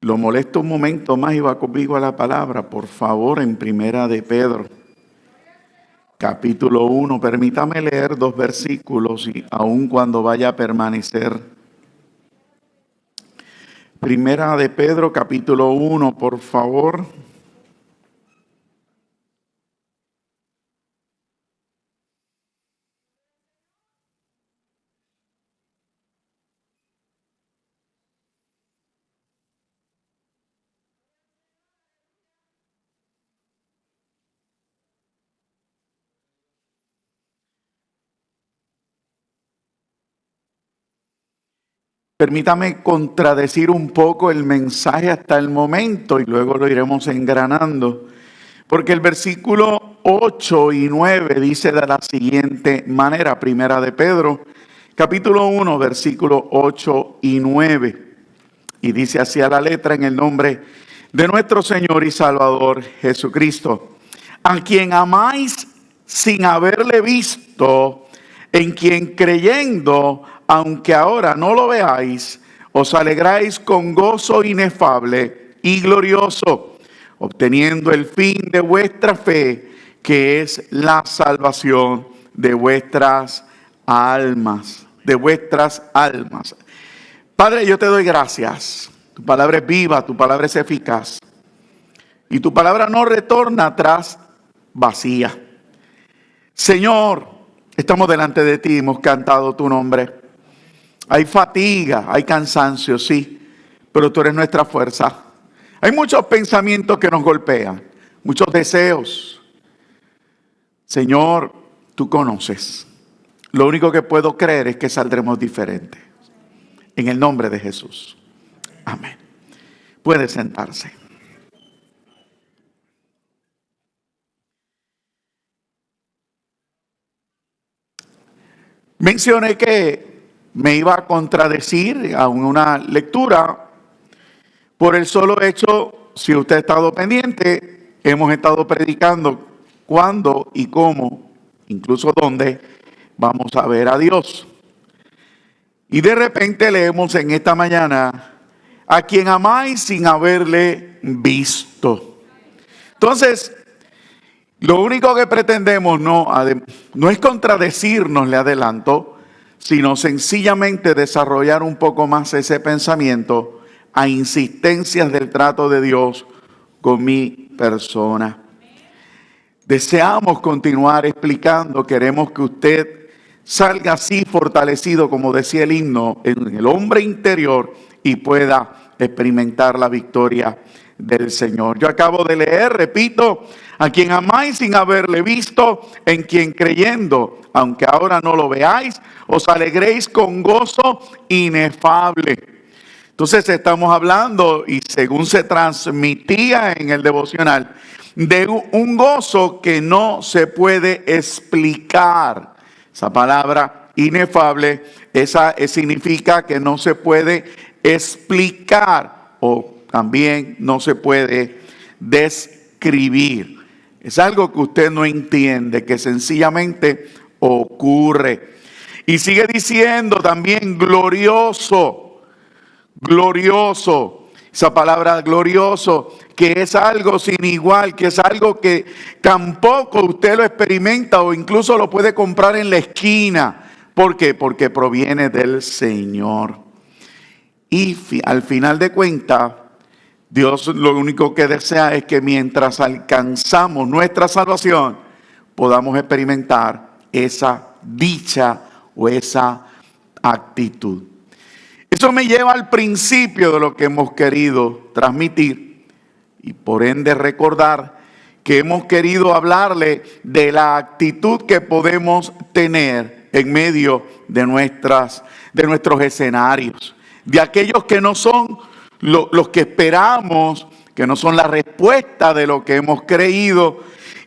lo molesto un momento más y va conmigo a la palabra, por favor, en Primera de Pedro, capítulo 1. Permítame leer 2 versículos y aun cuando vaya a permanecer. Primera de Pedro, capítulo 1, por favor. Permítame contradecir un poco el mensaje hasta el momento y luego lo iremos engranando. Porque el versículo 8 y 9 dice de la siguiente manera, Primera de Pedro, capítulo 1, versículo 8 y 9. Y dice así a la letra: en el nombre de nuestro Señor y Salvador Jesucristo, a quien amáis sin haberle visto, en quien creyendo, aunque ahora no lo veáis, os alegráis con gozo inefable y glorioso, obteniendo el fin de vuestra fe, que es la salvación de vuestras almas, Padre, yo te doy gracias. Tu palabra es viva, tu palabra es eficaz. Y tu palabra no retorna atrás vacía. Señor, estamos delante de ti, hemos cantado tu nombre. Hay fatiga, hay cansancio, sí, pero tú eres nuestra fuerza. Hay muchos pensamientos que nos golpean, muchos deseos. Señor, tú conoces. Lo único que puedo creer es que saldremos diferentes. En el nombre de Jesús. Amén. Puede sentarse. Mencioné que me iba a contradecir a una lectura por el solo hecho, si usted ha estado pendiente, hemos estado predicando cuándo y cómo, incluso dónde vamos a ver a Dios. Y de repente leemos en esta mañana: a quien amáis sin haberle visto. Entonces, lo único que pretendemos no es contradecirnos, le adelanto, sino sencillamente desarrollar un poco más ese pensamiento a insistencias del trato de Dios con mi persona. Deseamos continuar explicando, queremos que usted salga así fortalecido, como decía el himno, en el hombre interior y pueda experimentar la victoria del Señor. Yo acabo de leer, repito: a quien amáis sin haberle visto, en quien creyendo, aunque ahora no lo veáis, os alegréis con gozo inefable. Entonces estamos hablando, y según se transmitía en el devocional, de un gozo que no se puede explicar. Esa palabra inefable, significa que no se puede explicar, o también no se puede describir. Es algo que usted no entiende, que sencillamente ocurre. Y sigue diciendo también glorioso. Glorioso. Esa palabra glorioso, que es algo sin igual, que es algo que tampoco usted lo experimenta o incluso lo puede comprar en la esquina. ¿Por qué? Porque proviene del Señor. Y al final de cuentas, Dios lo único que desea es que mientras alcanzamos nuestra salvación, podamos experimentar esa dicha o esa actitud. Eso me lleva al principio de lo que hemos querido transmitir y por ende recordar que hemos querido hablarle de la actitud que podemos tener en medio de nuestros escenarios, de aquellos que no son los que esperamos, que no son la respuesta de lo que hemos creído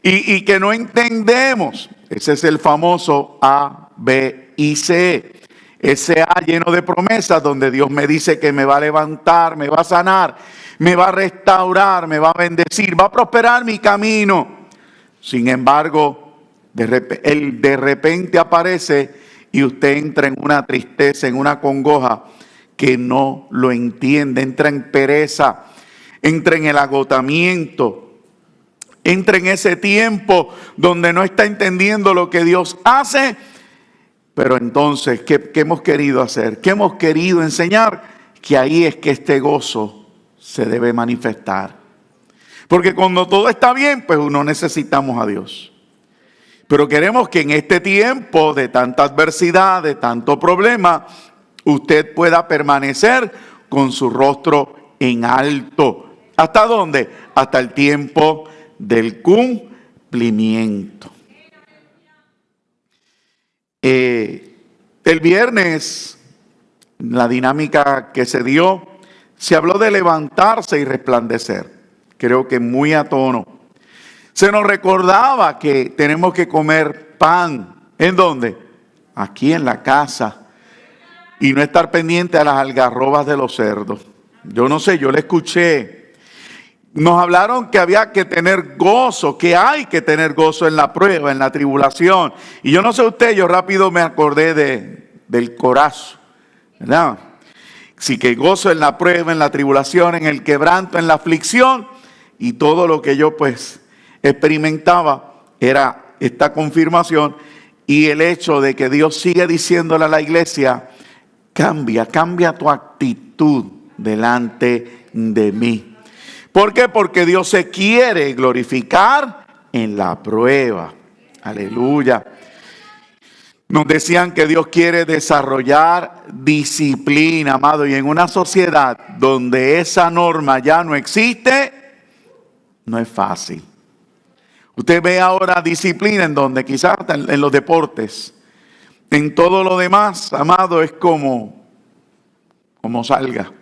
y que no entendemos. Ese es el famoso A, B y C. Ese A lleno de promesas, donde Dios me dice que me va a levantar, me va a sanar, me va a restaurar, me va a bendecir, va a prosperar mi camino. Sin embargo, Él de repente aparece y usted entra en una tristeza, en una congoja que no lo entiende, entra en pereza, entra en el agotamiento, entra en ese tiempo donde no está entendiendo lo que Dios hace. Pero entonces, ¿qué hemos querido hacer? ¿Qué hemos querido enseñar? Que ahí es que este gozo se debe manifestar. Porque cuando todo está bien, pues no necesitamos a Dios. Pero queremos que en este tiempo de tanta adversidad, de tanto problema, usted pueda permanecer con su rostro en alto. ¿Hasta dónde? Hasta el tiempo del cumplimiento. El viernes, la dinámica que se dio, se habló de levantarse y resplandecer. Creo que muy a tono. Se nos recordaba que tenemos que comer pan. ¿En dónde? Aquí en la casa. Y no estar pendiente a las algarrobas de los cerdos. Yo no sé, yo le escuché. Nos hablaron que había que tener gozo, que hay que tener gozo en la prueba, en la tribulación. Y yo no sé usted, yo rápido me acordé del corazón, ¿verdad? Sí, que gozo en la prueba, en la tribulación, en el quebranto, en la aflicción. Y todo lo que yo pues experimentaba era esta confirmación y el hecho de que Dios sigue diciéndole a la iglesia, cambia tu actitud delante de mí. ¿Por qué? Porque Dios se quiere glorificar en la prueba. Aleluya. Nos decían que Dios quiere desarrollar disciplina, amado, y en una sociedad donde esa norma ya no existe, no es fácil. Usted ve ahora disciplina en donde quizás en los deportes, en todo lo demás, amado, es como salga.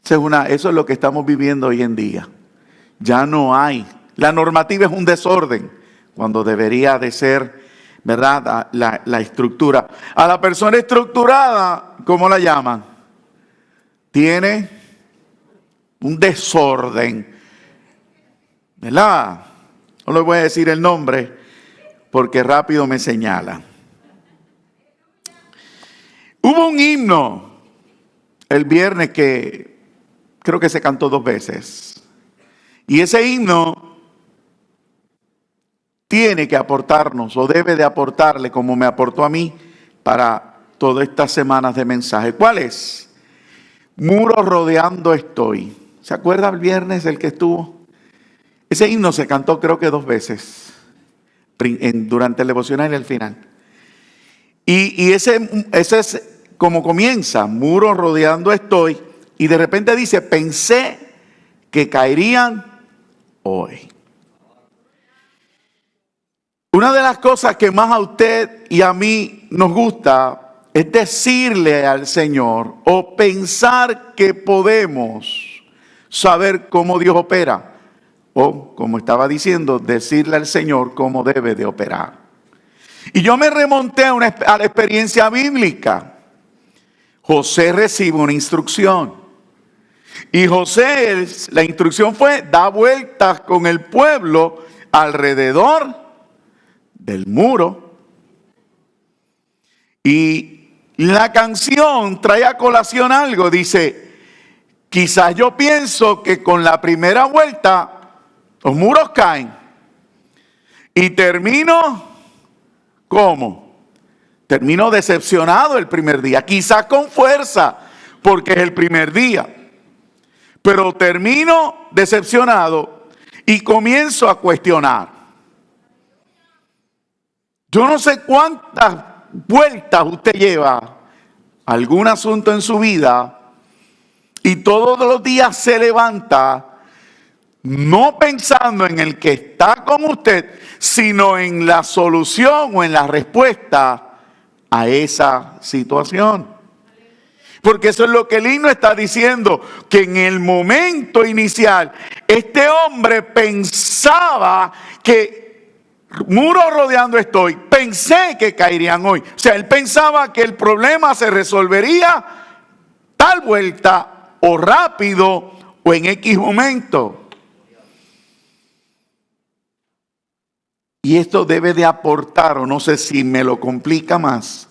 Eso es lo que estamos viviendo hoy en día. Ya no hay. La normativa es un desorden cuando debería de ser, ¿verdad?, la estructura. A la persona estructurada, ¿cómo la llaman? Tiene un desorden, ¿verdad? No le voy a decir el nombre porque rápido me señala. Hubo un himno el viernes que creo que se cantó 2 veces. Y ese himno tiene que aportarnos o debe de aportarle como me aportó a mí para todas estas semanas de mensaje. ¿Cuál es? Muro rodeando estoy. ¿Se acuerda el viernes el que estuvo? Ese himno se cantó creo que 2 veces durante el devocional y el final. Y ese es como comienza, muro rodeando estoy. Y de repente dice, pensé que caerían hoy. Una de las cosas que más a usted y a mí nos gusta es decirle al Señor o pensar que podemos saber cómo Dios opera. O, como estaba diciendo, decirle al Señor cómo debe de operar. Y yo me remonté a la experiencia bíblica. José recibe una instrucción. Y José, la instrucción fue, da vueltas con el pueblo alrededor del muro. Y la canción trae a colación algo, dice, quizás yo pienso que con la primera vuelta los muros caen. Y termino, ¿cómo? Termino decepcionado el primer día, quizás con fuerza, porque es el primer día. Pero termino decepcionado y comienzo a cuestionar. Yo no sé cuántas vueltas usted lleva a algún asunto en su vida y todos los días se levanta no pensando en el que está con usted, sino en la solución o en la respuesta a esa situación. Porque eso es lo que el himno está diciendo, que en el momento inicial, este hombre pensaba que muro rodeando estoy, pensé que caerían hoy. O sea, él pensaba que el problema se resolvería tal vuelta o rápido o en X momento. Y esto debe de aportar, o no sé si me lo complica más,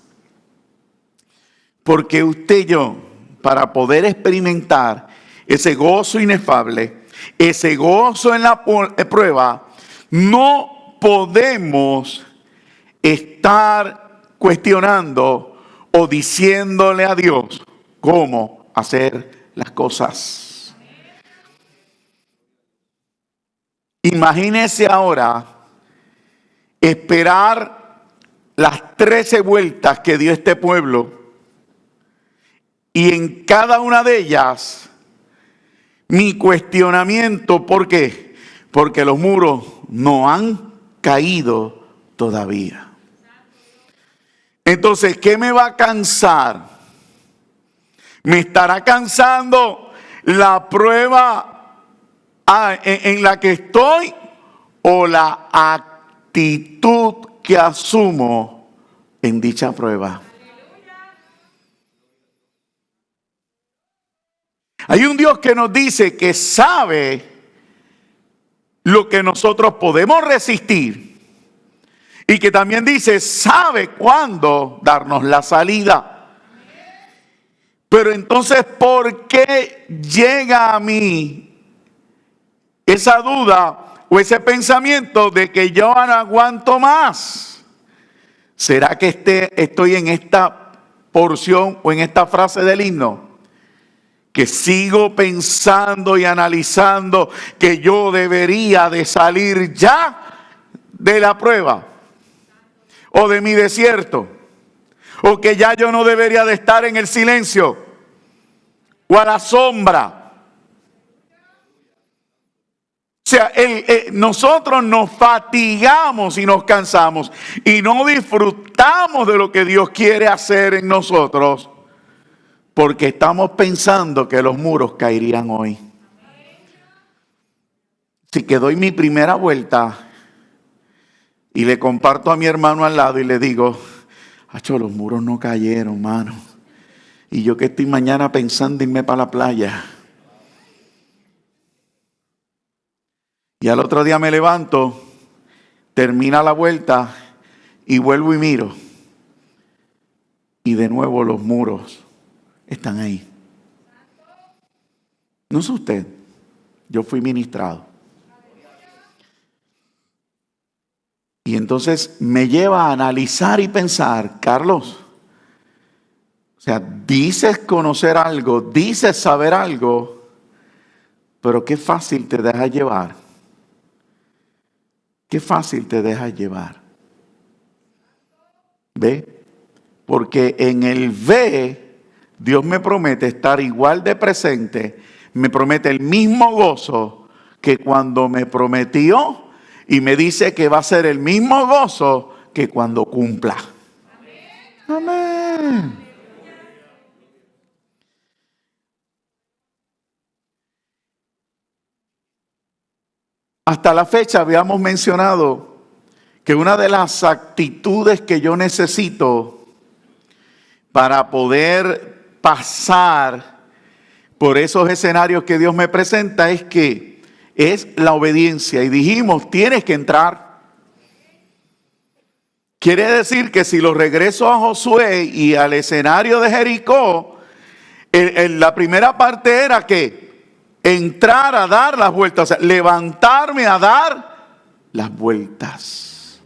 Porque usted y yo, para poder experimentar ese gozo inefable, ese gozo en la prueba, no podemos estar cuestionando o diciéndole a Dios cómo hacer las cosas. Imagínese ahora esperar las 13 vueltas que dio este pueblo y en cada una de ellas mi cuestionamiento. ¿Por qué? Porque los muros no han caído todavía. Entonces, ¿qué me va a cansar? ¿Me estará cansando la prueba en la que estoy o la actitud que asumo en dicha prueba? Hay un Dios que nos dice que sabe lo que nosotros podemos resistir y que también dice sabe cuándo darnos la salida. Pero entonces, ¿por qué llega a mí esa duda o ese pensamiento de que yo no aguanto más? ¿Será que estoy en esta porción o en esta frase del himno? Que sigo pensando y analizando que yo debería de salir ya de la prueba o de mi desierto, o que ya yo no debería de estar en el silencio o a la sombra. O sea, nosotros nos fatigamos y nos cansamos y no disfrutamos de lo que Dios quiere hacer en nosotros, porque estamos pensando que los muros caerían hoy. Así que doy mi primera vuelta y le comparto a mi hermano al lado y le digo, acho, los muros no cayeron, mano. Y yo que estoy mañana pensando irme para la playa. Y al otro día me levanto, termina la vuelta y vuelvo y miro. Y de nuevo los muros están ahí. No es usted, yo fui ministrado. Y entonces me lleva a analizar y pensar, Carlos, o sea, dices conocer algo, dices saber algo, pero qué fácil te dejas llevar. Qué fácil te dejas llevar. ¿Ve? Porque en el ve, Dios me promete estar igual de presente, me promete el mismo gozo que cuando me prometió y me dice que va a ser el mismo gozo que cuando cumpla. Amén. Hasta la fecha habíamos mencionado que una de las actitudes que yo necesito para poder pasar por esos escenarios que Dios me presenta es la obediencia. Y dijimos, tienes que entrar. Quiere decir que si lo regreso a Josué y al escenario de Jericó, la primera parte era que entrar a dar las vueltas, o sea, levantarme a dar las vueltas.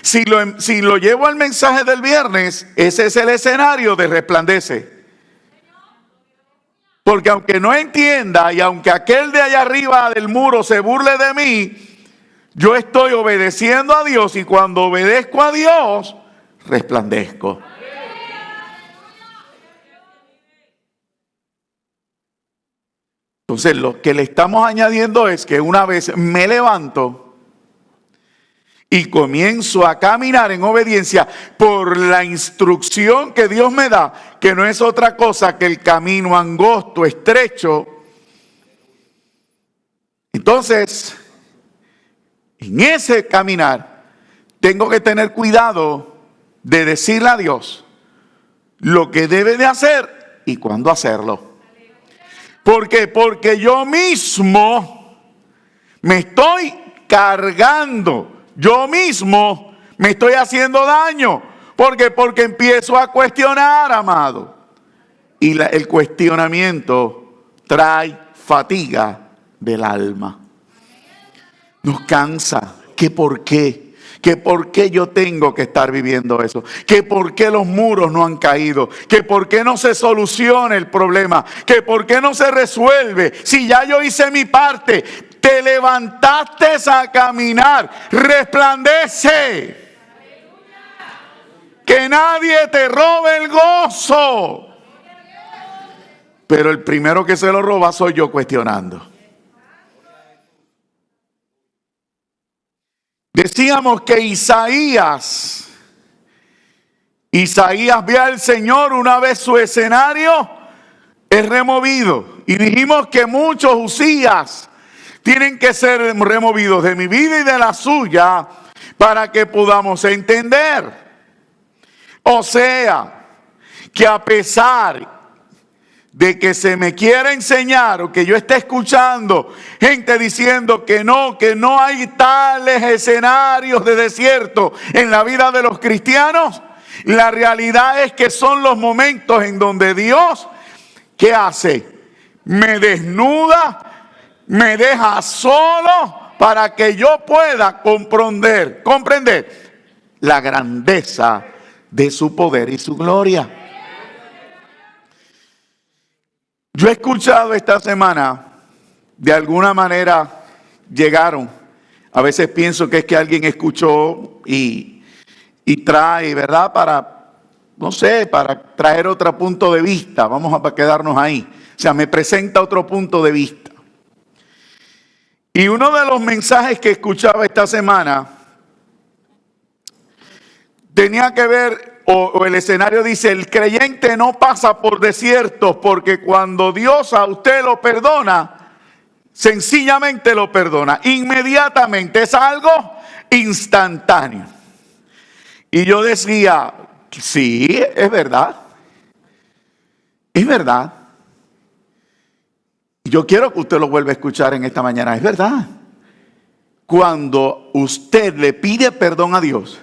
Si lo llevo al mensaje del viernes, ese es el escenario de resplandece. Porque aunque no entienda y aunque aquel de allá arriba del muro se burle de mí, yo estoy obedeciendo a Dios y cuando obedezco a Dios, resplandezco. Entonces lo que le estamos añadiendo es que una vez me levanto y comienzo a caminar en obediencia por la instrucción que Dios me da, que no es otra cosa que el camino angosto, estrecho. Entonces, en ese caminar, tengo que tener cuidado de decirle a Dios lo que debe de hacer y cuándo hacerlo. ¿Por qué? Porque yo mismo me estoy cargando. Yo mismo me estoy haciendo daño ¿Por qué? Porque empiezo a cuestionar, amado. Y el cuestionamiento trae fatiga del alma. Nos cansa. ¿Qué por qué? ¿Que por qué yo tengo que estar viviendo eso? ¿Que por qué los muros no han caído? ¿Que por qué no se soluciona el problema? ¿Que por qué no se resuelve? Si ya yo hice mi parte, te levantaste a caminar, resplandece. Que nadie te robe el gozo. Pero el primero que se lo roba soy yo cuestionando. Decíamos que Isaías ve al Señor una vez su escenario es removido. Y dijimos que muchos Usías tienen que ser removidos de mi vida y de la suya para que podamos entender. O sea, que a pesar de que se me quiera enseñar o que yo esté escuchando gente diciendo que no hay tales escenarios de desierto en la vida de los cristianos, la realidad es que son los momentos en donde Dios, ¿qué hace? Me desnuda, me deja solo para que yo pueda comprender la grandeza de su poder y su gloria. Yo he escuchado esta semana, de alguna manera llegaron, a veces pienso que es que alguien escuchó y trae, ¿verdad? Para traer otro punto de vista, vamos a quedarnos ahí. O sea, me presenta otro punto de vista. Y uno de los mensajes que escuchaba esta semana tenía que ver, o el escenario dice, el creyente no pasa por desiertos porque cuando Dios a usted lo perdona, sencillamente lo perdona, inmediatamente, es algo instantáneo. Y yo decía, sí, es verdad, es verdad. Yo quiero que usted lo vuelva a escuchar en esta mañana, es verdad. Cuando usted le pide perdón a Dios,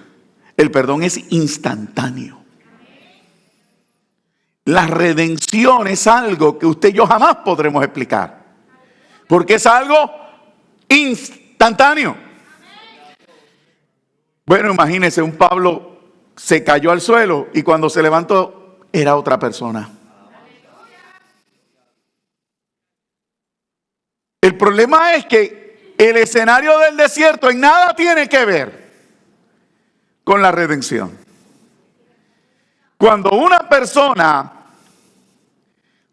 el perdón es instantáneo. La redención es algo que usted y yo jamás podremos explicar. Porque es algo instantáneo. Bueno, imagínese, un Pablo se cayó al suelo y cuando se levantó era otra persona. El problema es que el escenario del desierto en nada tiene que ver con la redención. Cuando una persona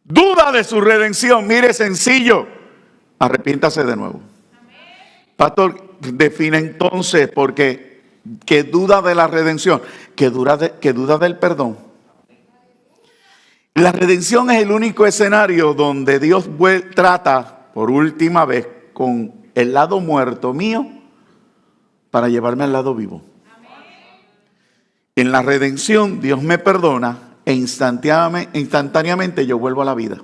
duda de su redención, mire, sencillo, arrepiéntase de nuevo. Pastor, define entonces porque que duda de la redención, que duda del perdón. La redención es el único escenario donde Dios trata por última vez con el lado muerto mío para llevarme al lado vivo. En la redención Dios me perdona e instantáneamente yo vuelvo a la vida.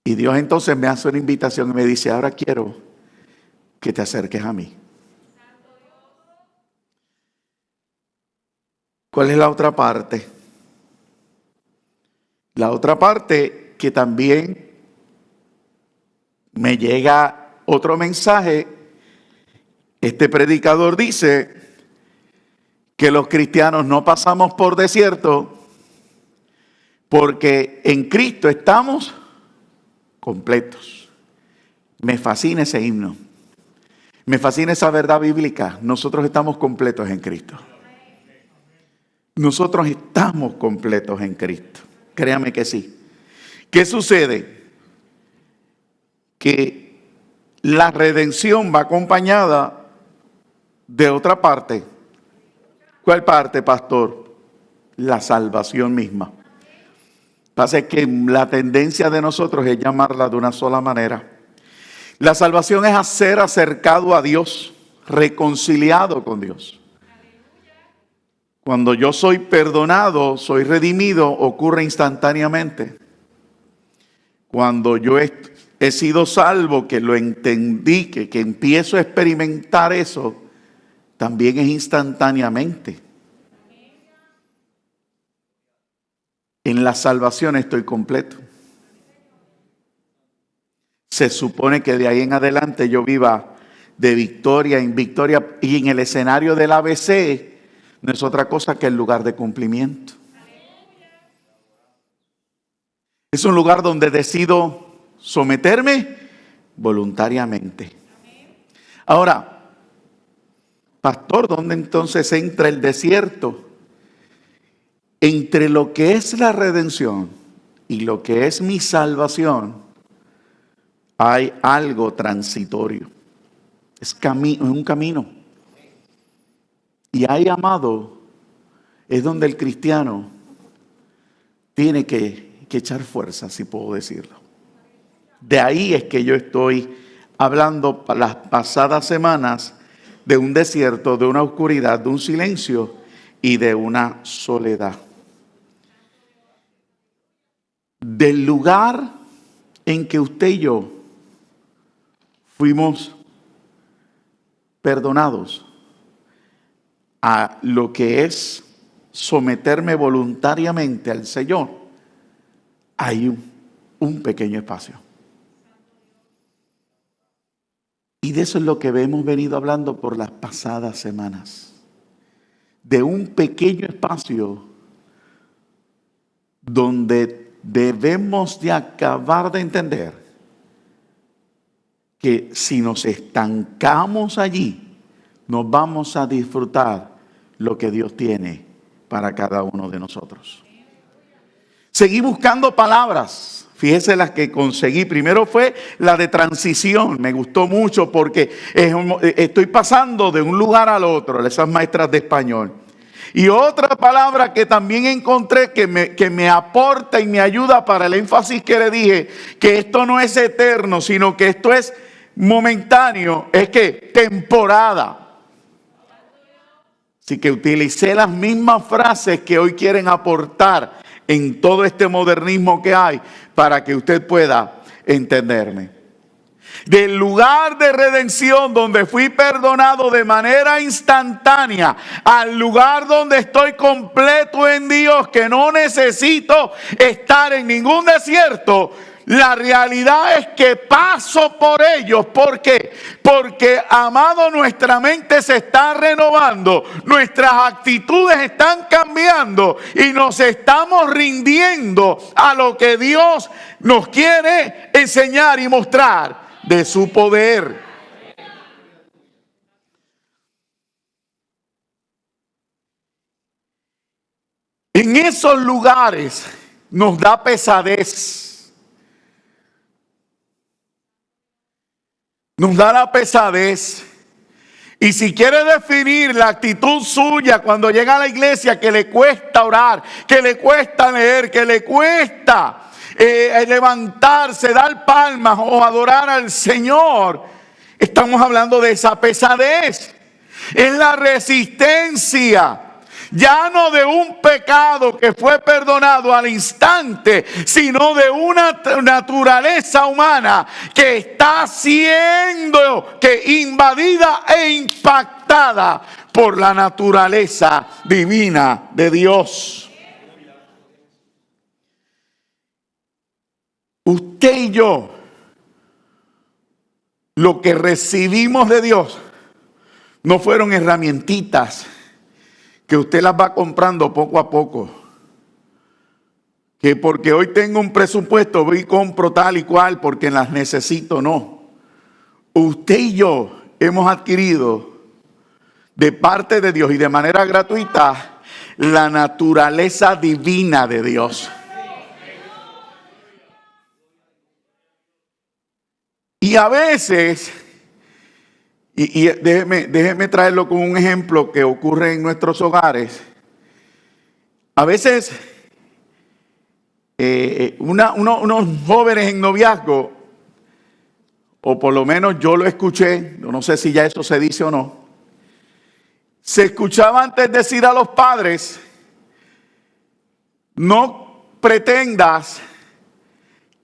Y Dios entonces me hace una invitación y me dice, ahora quiero que te acerques a mí. ¿Cuál es la otra parte? La otra parte que también me llega otro mensaje. Este predicador dice que los cristianos no pasamos por desierto porque en Cristo estamos completos. Me fascina ese himno. Me fascina esa verdad bíblica. Nosotros estamos completos en Cristo. Nosotros estamos completos en Cristo. Créame que sí. ¿Qué sucede? Que la redención va acompañada de otra parte. ¿Cuál parte, pastor? La salvación misma. Pasa que la tendencia de nosotros es llamarla de una sola manera. La salvación es ser acercado a Dios, reconciliado con Dios. Cuando yo soy perdonado, soy redimido, ocurre instantáneamente. Cuando yo he sido salvo, que lo entendí, que empiezo a experimentar eso, también es instantáneamente. En la salvación estoy completo. Se supone que de ahí en adelante yo viva de victoria en victoria, y en el escenario del ABC no es otra cosa que el lugar de cumplimiento. Es un lugar donde decido someterme voluntariamente. Ahora, pastor, ¿dónde entonces entra el desierto? Entre lo que es la redención y lo que es mi salvación, hay algo transitorio. Es un camino. Y ahí, amado, es donde el cristiano tiene que echar fuerza, si puedo decirlo. De ahí es que yo estoy hablando las pasadas semanas de un desierto, de una oscuridad, de un silencio y de una soledad. Del lugar en que usted y yo fuimos perdonados a lo que es someterme voluntariamente al Señor, hay un pequeño espacio. Y de eso es lo que hemos venido hablando por las pasadas semanas. De un pequeño espacio donde debemos de acabar de entender que si nos estancamos allí, no vamos a disfrutar lo que Dios tiene para cada uno de nosotros. Seguí buscando palabras. Fíjese las que conseguí. Primero fue la de transición. Me gustó mucho porque estoy pasando de un lugar al otro. Esas maestras de español. Y otra palabra que también encontré que me aporta y me ayuda para el énfasis que le dije, que esto no es eterno, sino que esto es momentáneo, es que temporada. Así que utilicé las mismas frases que hoy quieren aportar en todo este modernismo que hay para que usted pueda entenderme. Del lugar de redención donde fui perdonado de manera instantánea al lugar donde estoy completo en Dios, que no necesito estar en ningún desierto. La realidad es que paso por ellos. ¿Por qué? Porque, amado, nuestra mente se está renovando, nuestras actitudes están cambiando y nos estamos rindiendo a lo que Dios nos quiere enseñar y mostrar de su poder. En esos lugares nos da pesadez. Nos da la pesadez. Y si quiere definir la actitud suya cuando llega a la iglesia, que le cuesta orar, que le cuesta leer, que le cuesta levantarse, dar palmas o adorar al Señor, estamos hablando de esa pesadez. Es la resistencia. Ya no de un pecado que fue perdonado al instante, sino de una naturaleza humana que está siendo invadida e impactada por la naturaleza divina de Dios. Usted y yo, lo que recibimos de Dios, no fueron herramientitas que usted las va comprando poco a poco. Que porque hoy tengo un presupuesto, voy y compro tal y cual porque las necesito, no. Usted y yo hemos adquirido de parte de Dios y de manera gratuita la naturaleza divina de Dios. Y a veces, y déjeme traerlo con un ejemplo que ocurre en nuestros hogares. A veces, unos jóvenes en noviazgo, o por lo menos yo lo escuché, no sé si ya eso se dice o no, se escuchaba antes decir a los padres: no pretendas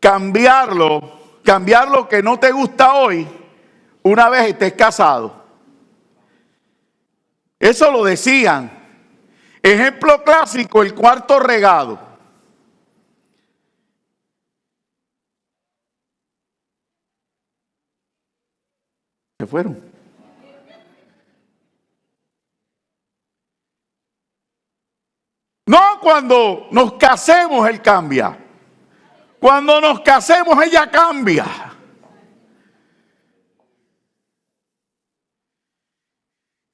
cambiar lo que no te gusta hoy una vez estés casado. Eso lo decían. Ejemplo clásico, el cuarto regado. Se fueron. No, cuando nos casemos Él cambia. Cuando nos casemos ella cambia.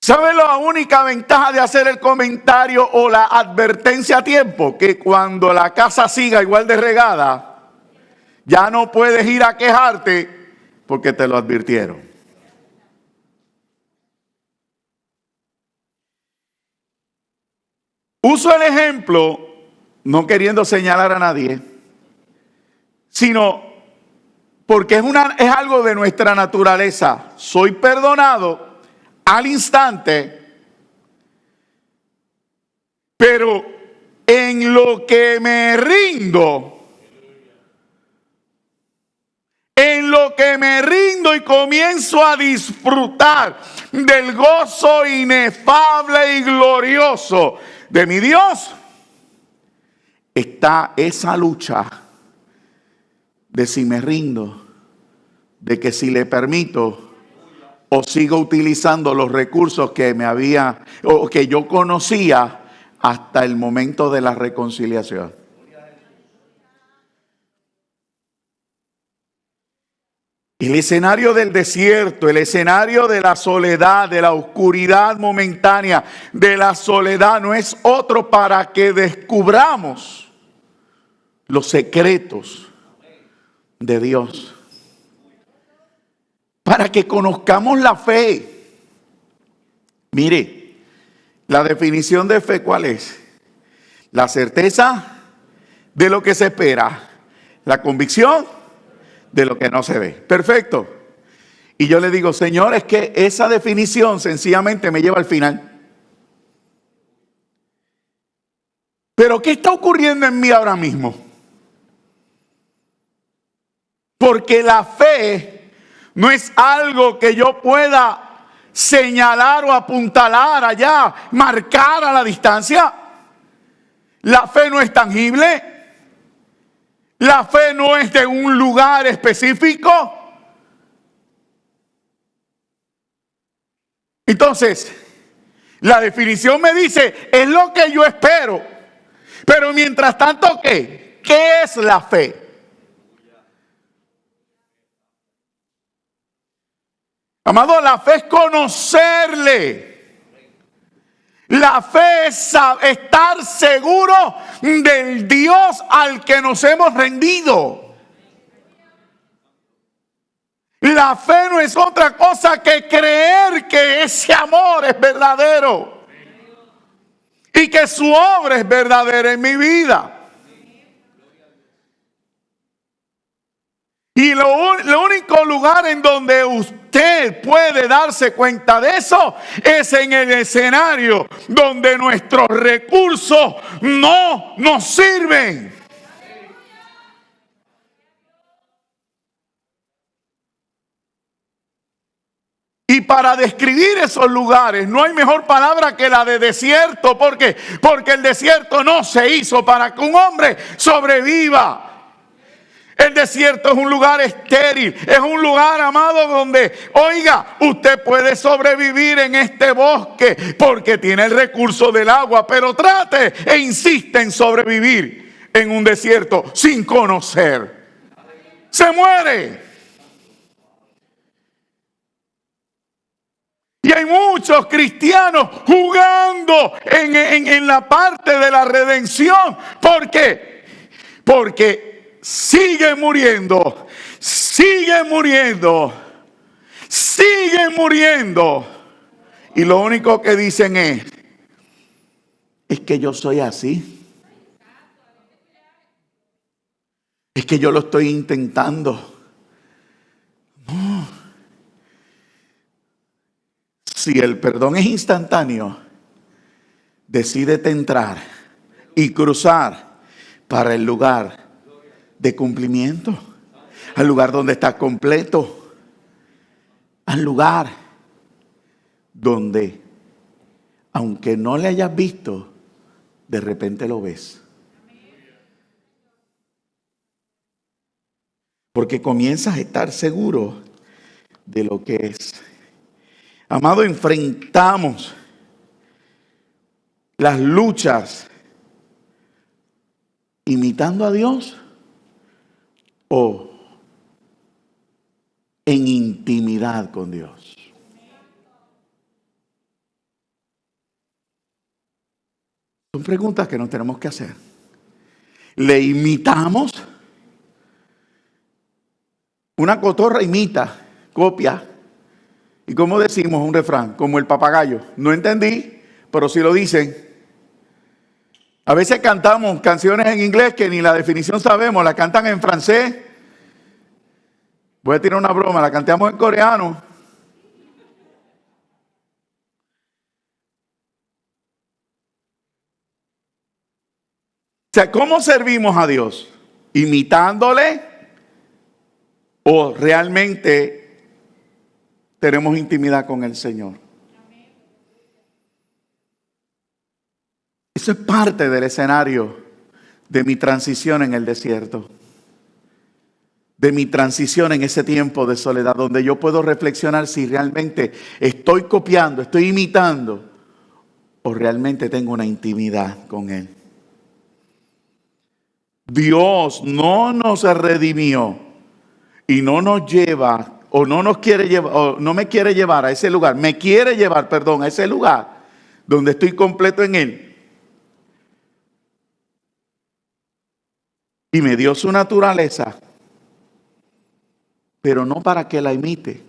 ¿Sabe la única ventaja de hacer el comentario o la advertencia a tiempo? Que cuando la casa siga igual de regada, ya no puedes ir a quejarte porque te lo advirtieron. Uso el ejemplo, no queriendo señalar a nadie, sino porque es algo de nuestra naturaleza. Soy perdonado al instante, pero en lo que me rindo, y comienzo a disfrutar del gozo inefable y glorioso de mi Dios, está esa lucha de si me rindo, de que si le permito o sigo utilizando los recursos que me había o que yo conocía hasta el momento de la reconciliación. El escenario del desierto, el escenario de la soledad, de la oscuridad momentánea, de la soledad, no es otro para que descubramos los secretos de Dios. Para que conozcamos la fe. Mire, la definición de fe, ¿cuál es? La certeza de lo que se espera, la convicción de lo que no se ve. Perfecto. Y yo le digo, Señor, es que esa definición sencillamente me lleva al final. Pero ¿qué está ocurriendo en mí ahora mismo? Porque la fe no es algo que yo pueda señalar o apuntalar allá, marcar a la distancia. La fe no es tangible. La fe no es de un lugar específico. Entonces, la definición me dice, es lo que yo espero. Pero mientras tanto, ¿qué? ¿Qué es la fe? Amado, la fe es conocerle. La fe es estar seguro del Dios al que nos hemos rendido. La fe no es otra cosa que creer que ese amor es verdadero y que su obra es verdadera en mi vida. Y lo único lugar en donde usted puede darse cuenta de eso es en el escenario donde nuestros recursos no nos sirven. Y para describir esos lugares no hay mejor palabra que la de desierto. ¿Por qué? Porque el desierto no se hizo para que un hombre sobreviva. El desierto es un lugar estéril, es un lugar, amado, donde, oiga, usted puede sobrevivir en este bosque porque tiene el recurso del agua, pero trate e insiste en sobrevivir en un desierto sin conocer. Se muere. Y hay muchos cristianos jugando en la parte de la redención. ¿Por qué? Porque siguen muriendo, siguen muriendo, siguen muriendo. Y lo único que dicen es que yo soy así. Es que yo lo estoy intentando. No. Si el perdón es instantáneo, decídete entrar y cruzar para el lugar de cumplimiento, al lugar donde estás completo, al lugar donde aunque no le hayas visto, de repente lo ves. Porque comienzas a estar seguro de lo que es. Amado, enfrentamos las luchas imitando a Dios o en intimidad con Dios. Son preguntas que nos tenemos que hacer. ¿Le imitamos? Una cotorra imita, copia. ¿Y cómo decimos un refrán? Como el papagayo. No entendí, pero sí lo dicen. A veces cantamos canciones en inglés que ni la definición sabemos, la cantan en francés. Voy a tirar una broma, la cantamos en coreano. O sea, ¿cómo servimos a Dios? ¿Imitándole o realmente tenemos intimidad con el Señor? Eso es parte del escenario de mi transición en el desierto. De mi transición en ese tiempo de soledad, donde yo puedo reflexionar si realmente estoy copiando, estoy imitando o realmente tengo una intimidad con Él. Dios no nos redimió y no nos lleva o no nos quiere llevar o no me quiere llevar a ese lugar, me quiere llevar, perdón, a ese lugar donde estoy completo en Él. Y me dio su naturaleza, pero no para que la imite,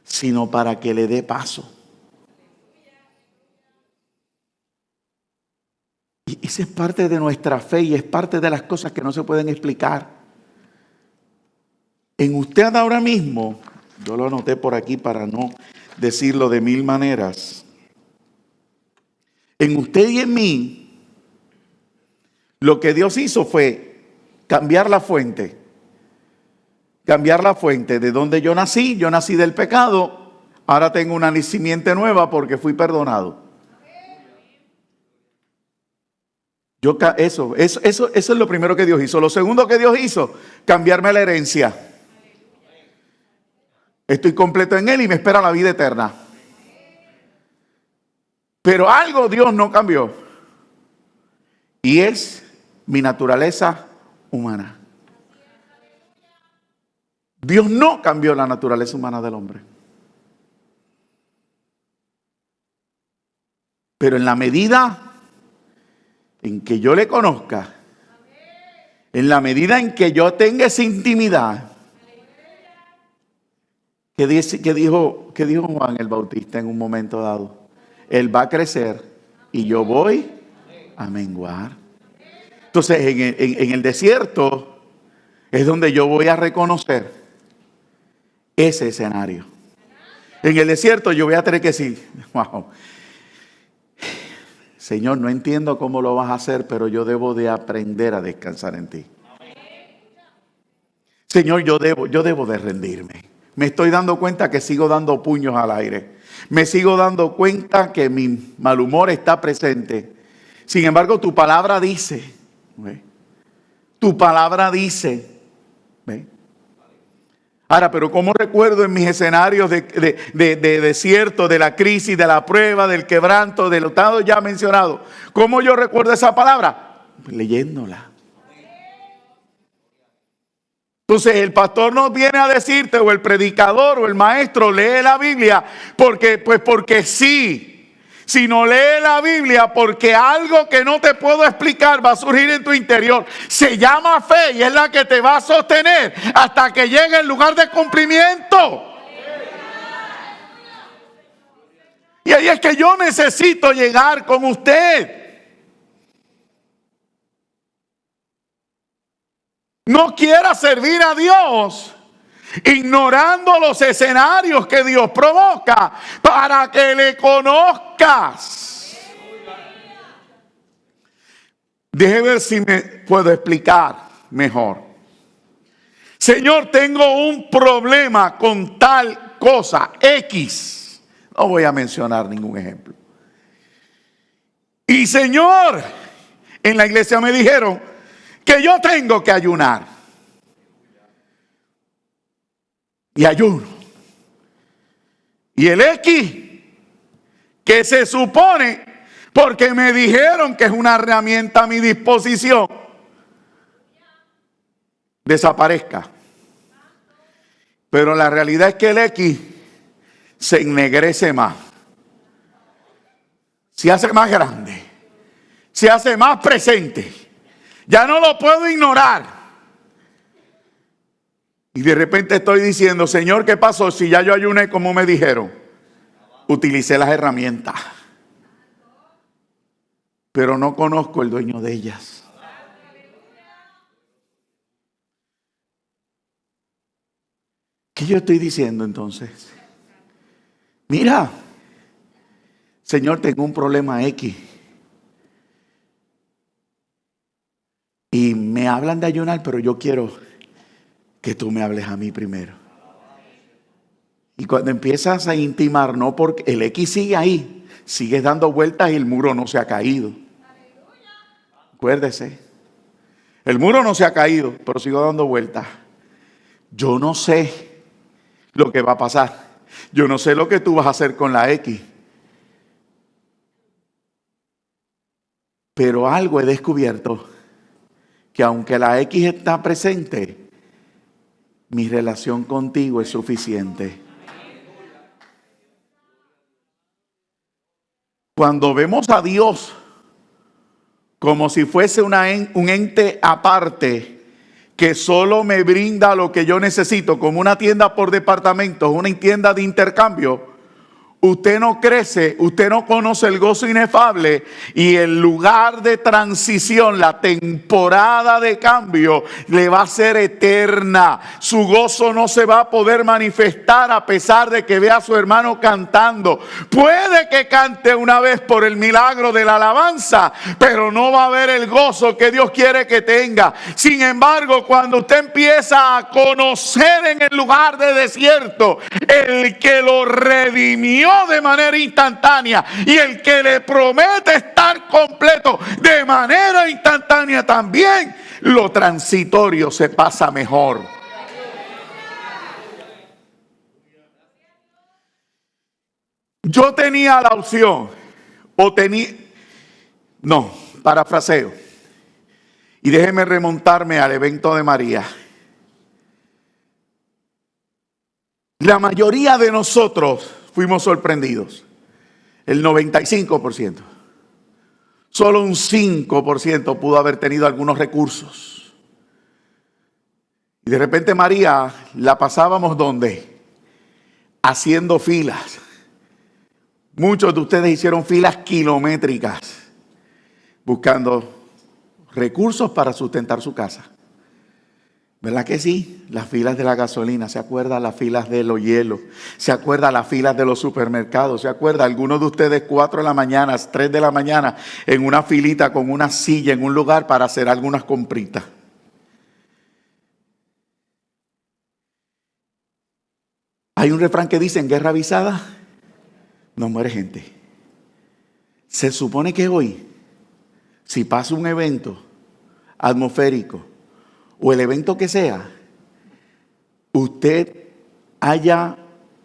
sino para que le dé paso. Y esa es parte de nuestra fe y es parte de las cosas que no se pueden explicar. En usted ahora mismo, yo lo anoté por aquí para no decirlo de mil maneras. En usted y en mí, lo que Dios hizo fue cambiar la fuente. Cambiar la fuente de donde yo nací del pecado, ahora tengo una simiente nueva porque fui perdonado. Eso es lo primero que Dios hizo. Lo segundo que Dios hizo, cambiarme la herencia. Estoy completo en Él y me espera la vida eterna. Pero algo Dios no cambió. Y es mi naturaleza humana. Dios no cambió la naturaleza humana del hombre. Pero en la medida en que yo le conozca, en la medida en que yo tenga esa intimidad, que dijo Juan el Bautista en un momento dado, Él va a crecer y yo voy a menguar. Entonces en el desierto es donde yo voy a reconocer ese escenario. En el desierto yo voy a tener que decir, wow, Señor, no entiendo cómo lo vas a hacer, pero yo debo de aprender a descansar en ti. Señor, yo debo de rendirme. Me estoy dando cuenta que sigo dando puños al aire. Me sigo dando cuenta que mi mal humor está presente. Sin embargo, tu palabra dice, ¿ve? Tu palabra dice, ¿ve? Ahora, pero ¿cómo recuerdo en mis escenarios de desierto, de la crisis, de la prueba, del quebranto, del estado ya mencionado? ¿Cómo yo recuerdo esa palabra? Pues leyéndola. Entonces el pastor nos viene a decirte, o el predicador, o el maestro, lee la Biblia, porque sí. Si no lee la Biblia, porque algo que no te puedo explicar va a surgir en tu interior. Se llama fe y es la que te va a sostener hasta que llegue el lugar de cumplimiento. Y ahí es que yo necesito llegar con usted. No quiera servir a Dios ignorando los escenarios que Dios provoca para que le conozcas. Déjeme ver si me puedo explicar mejor. Señor, tengo un problema con tal cosa X. No voy a mencionar ningún ejemplo. Y Señor, en la iglesia me dijeron que yo tengo que ayunar. Y ayuno. Y el X, que se supone, porque me dijeron que es una herramienta a mi disposición, desaparezca. Pero la realidad es que el X se ennegrece más. Se hace más grande. Se hace más presente. Ya no lo puedo ignorar. Y de repente estoy diciendo, Señor, ¿qué pasó? Si ya yo ayuné como me dijeron. Utilicé las herramientas. Pero no conozco el dueño de ellas. ¿Qué yo estoy diciendo entonces? Mira, Señor, tengo un problema X. Y me hablan de ayunar, pero yo quiero que tú me hables a mí primero. Y cuando empiezas a intimar, no porque el X sigue ahí, sigues dando vueltas y el muro no se ha caído. Acuérdese, el muro no se ha caído, pero sigo dando vueltas. Yo no sé lo que va a pasar. Yo no sé lo que tú vas a hacer con la X. Pero algo he descubierto, que aunque la X está presente, mi relación contigo es suficiente. Cuando vemos a Dios como si fuese un ente aparte, que solo me brinda lo que yo necesito, como una tienda por departamentos, una tienda de intercambio, usted no crece, usted no conoce el gozo inefable, y el lugar de transición, la temporada de cambio, le va a ser eterna. Su gozo no se va a poder manifestar a pesar de que vea a su hermano cantando. Puede que cante una vez por el milagro de la alabanza, pero no va a haber el gozo que Dios quiere que tenga. Sin embargo, cuando usted empieza a conocer en el lugar de desierto el que lo redimió de manera instantánea y el que le promete estar completo de manera instantánea también, lo transitorio se pasa mejor. Yo tenía la opción, parafraseo, y déjeme remontarme al evento de María. La mayoría de nosotros fuimos sorprendidos. El 95%. Solo un 5% pudo haber tenido algunos recursos. Y de repente María la pasábamos ¿dónde? Haciendo filas. Muchos de ustedes hicieron filas kilométricas buscando recursos para sustentar su casa. ¿Verdad que sí? Las filas de la gasolina, ¿se acuerda? Las filas de los hielos, ¿se acuerda? Las filas de los supermercados, ¿se acuerda? Algunos de ustedes 4 de la mañana, 3 de la mañana, en una filita con una silla en un lugar para hacer algunas compritas. Hay un refrán que dice, en guerra avisada no muere gente. Se supone que hoy, si pasa un evento atmosférico, o el evento que sea, usted haya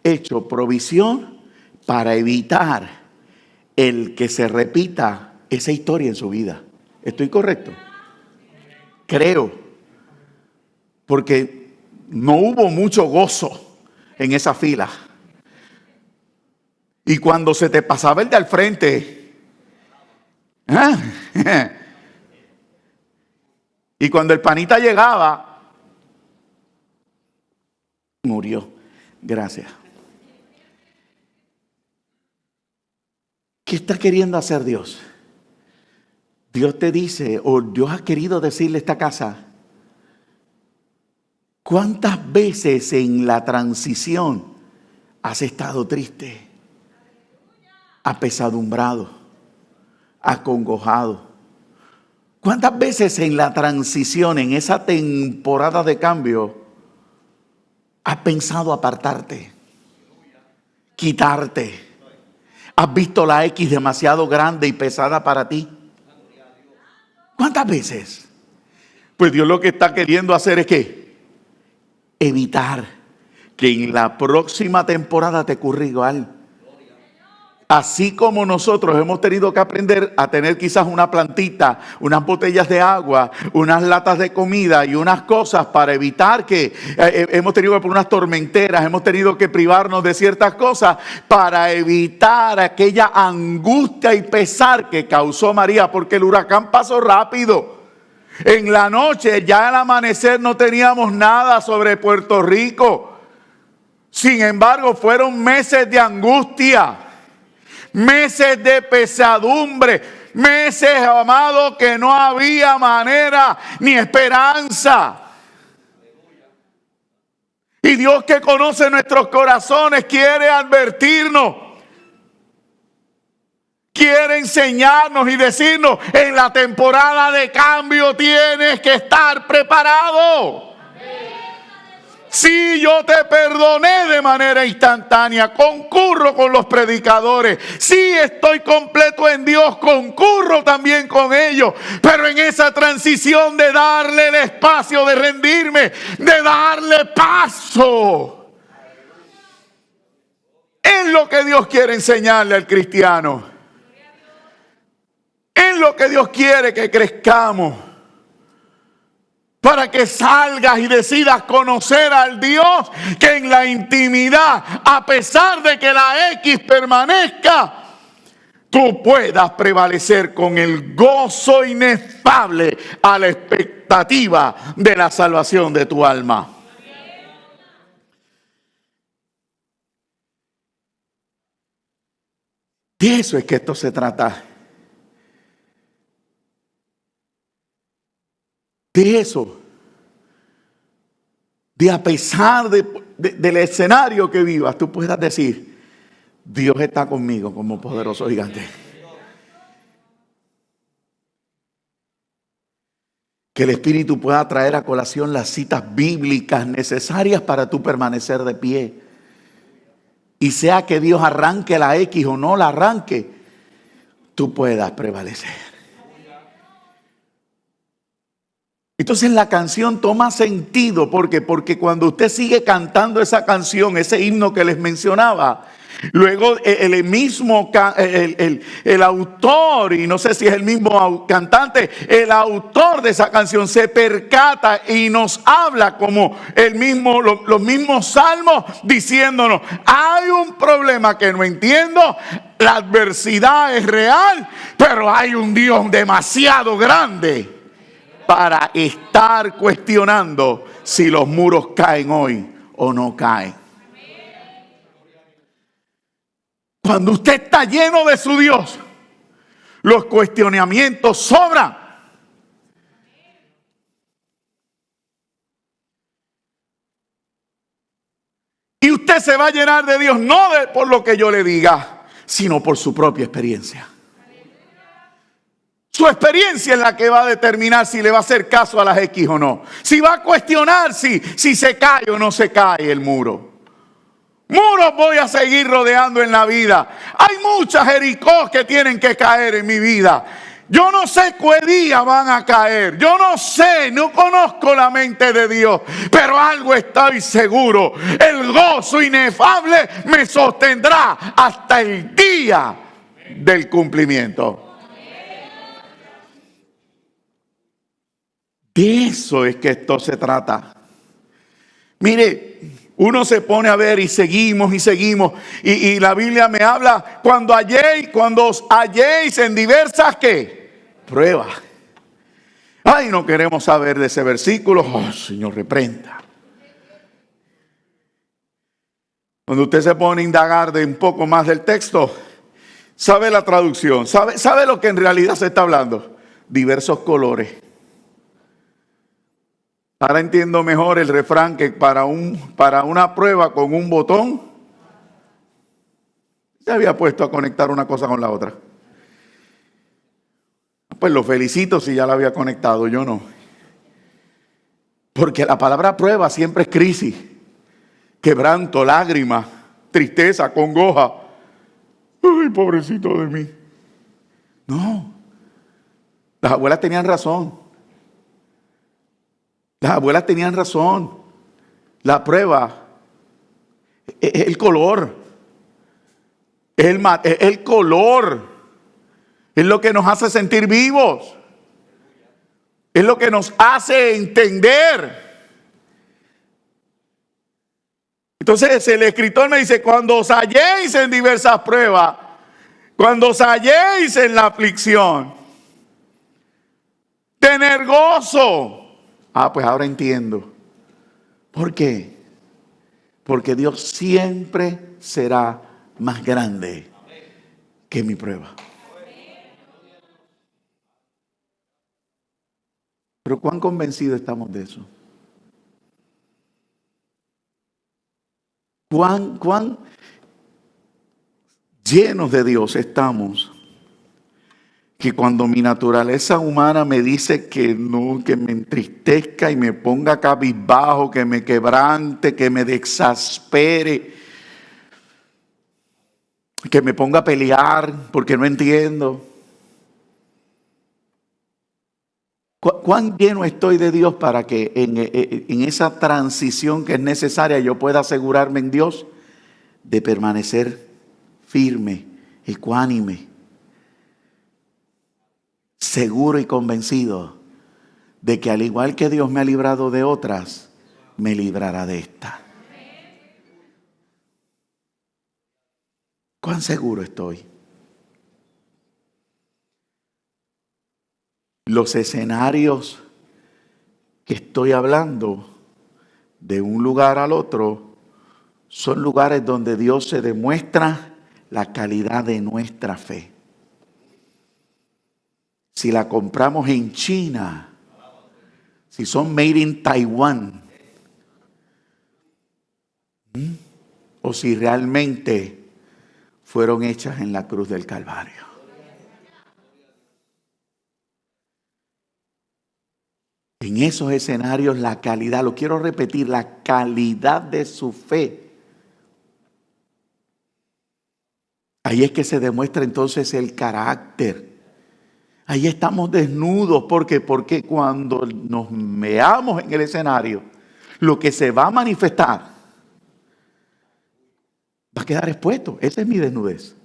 hecho provisión para evitar el que se repita esa historia en su vida. ¿Estoy correcto? Creo. Porque no hubo mucho gozo en esa fila. Y cuando se te pasaba el de al frente, y cuando el panita llegaba, murió. Gracias. ¿Qué está queriendo hacer Dios? Dios te dice, o Dios ha querido decirle a esta casa, ¿cuántas veces en la transición has estado triste, apesadumbrado, acongojado? ¿Cuántas veces en la transición, en esa temporada de cambio, has pensado apartarte, quitarte, ¿Has visto la X demasiado grande y pesada para ti? ¿Cuántas veces? Pues Dios lo que está queriendo hacer es que evitar que en la próxima temporada te ocurra igual. Así como nosotros hemos tenido que aprender a tener quizás una plantita, unas botellas de agua, unas latas de comida y unas cosas para evitar que hemos tenido que poner unas tormenteras, hemos tenido que privarnos de ciertas cosas para evitar aquella angustia y pesar que causó María, porque el huracán pasó rápido. En la noche, ya al amanecer, no teníamos nada sobre Puerto Rico. Sin embargo, fueron meses de angustia. Meses de pesadumbre, meses, amado, que no había manera ni esperanza. Y Dios, que conoce nuestros corazones, quiere advertirnos, quiere enseñarnos y decirnos: en la temporada de cambio tienes que estar preparado. Si yo te perdoné de manera instantánea, concurro con los predicadores. Si estoy completo en Dios, concurro también con ellos. Pero en esa transición de darle el espacio, de rendirme, de darle paso, es lo que Dios quiere enseñarle al cristiano. Es lo que Dios quiere que crezcamos. Para que salgas y decidas conocer al Dios que en la intimidad, a pesar de que la X permanezca, tú puedas prevalecer con el gozo inefable a la expectativa de la salvación de tu alma. De eso es que esto se trata. De eso, de a pesar del escenario que vivas, tú puedas decir: Dios está conmigo como poderoso gigante. Que el Espíritu pueda traer a colación las citas bíblicas necesarias para tú permanecer de pie. Y sea que Dios arranque la X o no la arranque, tú puedas prevalecer. Entonces la canción toma sentido. Porque cuando usted sigue cantando esa canción, ese himno que les mencionaba, luego el mismo el autor, y no sé si es el mismo cantante, el autor de esa canción se percata y nos habla como los mismos salmos, diciéndonos: hay un problema que no entiendo, la adversidad es real, pero hay un Dios demasiado grande para estar cuestionando si los muros caen hoy o no caen. Cuando usted está lleno de su Dios, los cuestionamientos sobran. Y usted se va a llenar de Dios, no por lo que yo le diga, sino por su propia experiencia. Su experiencia es la que va a determinar si le va a hacer caso a las X o no. Si va a cuestionar si se cae o no se cae el muro. Muros voy a seguir rodeando en la vida. Hay muchas Jericó que tienen que caer en mi vida. Yo no sé qué día van a caer. Yo no sé, no conozco la mente de Dios. Pero algo estoy seguro. El gozo inefable me sostendrá hasta el día del cumplimiento. De eso es que esto se trata. Mire, uno se pone a ver y seguimos. Y la Biblia me habla: cuando os halléis en diversas, ¿qué? Pruebas. Ay, no queremos saber de ese versículo. Oh, Señor, reprenda. Cuando usted se pone a indagar de un poco más del texto, sabe la traducción, sabe lo que en realidad se está hablando. Diversos colores. Ahora entiendo mejor el refrán, que para una prueba con un botón se había puesto a conectar una cosa con la otra. Pues lo felicito si ya la había conectado, yo no. Porque la palabra prueba siempre es crisis, quebranto, lágrima, tristeza, congoja. Ay, pobrecito de mí. No. Las abuelas tenían razón. Las abuelas tenían razón. La prueba es el color. Es el color. Es lo que nos hace sentir vivos. Es lo que nos hace entender. Entonces el escritor me dice, cuando os halléis en diversas pruebas, cuando os halléis en la aflicción, tener gozo. Pues ahora entiendo. ¿Por qué? Porque Dios siempre será más grande que mi prueba. Pero ¿cuán convencidos estamos de eso? ¿Cuán llenos de Dios estamos? Que cuando mi naturaleza humana me dice que no, que me entristezca y me ponga cabizbajo, que me quebrante, que me exaspere, que me ponga a pelear porque no entiendo. ¿Cuán lleno estoy de Dios para que en esa transición que es necesaria yo pueda asegurarme en Dios de permanecer firme, ecuánime, seguro y convencido de que al igual que Dios me ha librado de otras, me librará de esta? ¿Cuán seguro estoy? Los escenarios que estoy hablando de un lugar al otro son lugares donde Dios se demuestra la calidad de nuestra fe. Si la compramos en China, si son made in Taiwán, o si realmente fueron hechas en la cruz del Calvario. En esos escenarios la calidad, lo quiero repetir, la calidad de su fe. Ahí es que se demuestra entonces el carácter. Ahí estamos desnudos. ¿Por qué? Porque cuando nos veamos en el escenario, lo que se va a manifestar va a quedar expuesto. Esa es mi desnudez.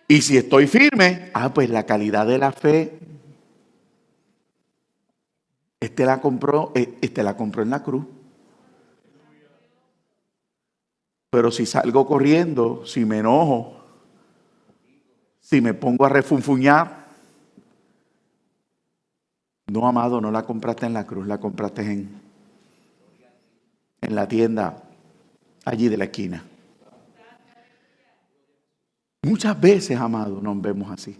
Y si estoy firme, pues la calidad de la fe, la compró en la cruz. Pero si salgo corriendo, si me enojo, si me pongo a refunfuñar, no, amado, no la compraste en la cruz, la compraste en la tienda allí de la esquina. Muchas veces, amado, nos vemos así.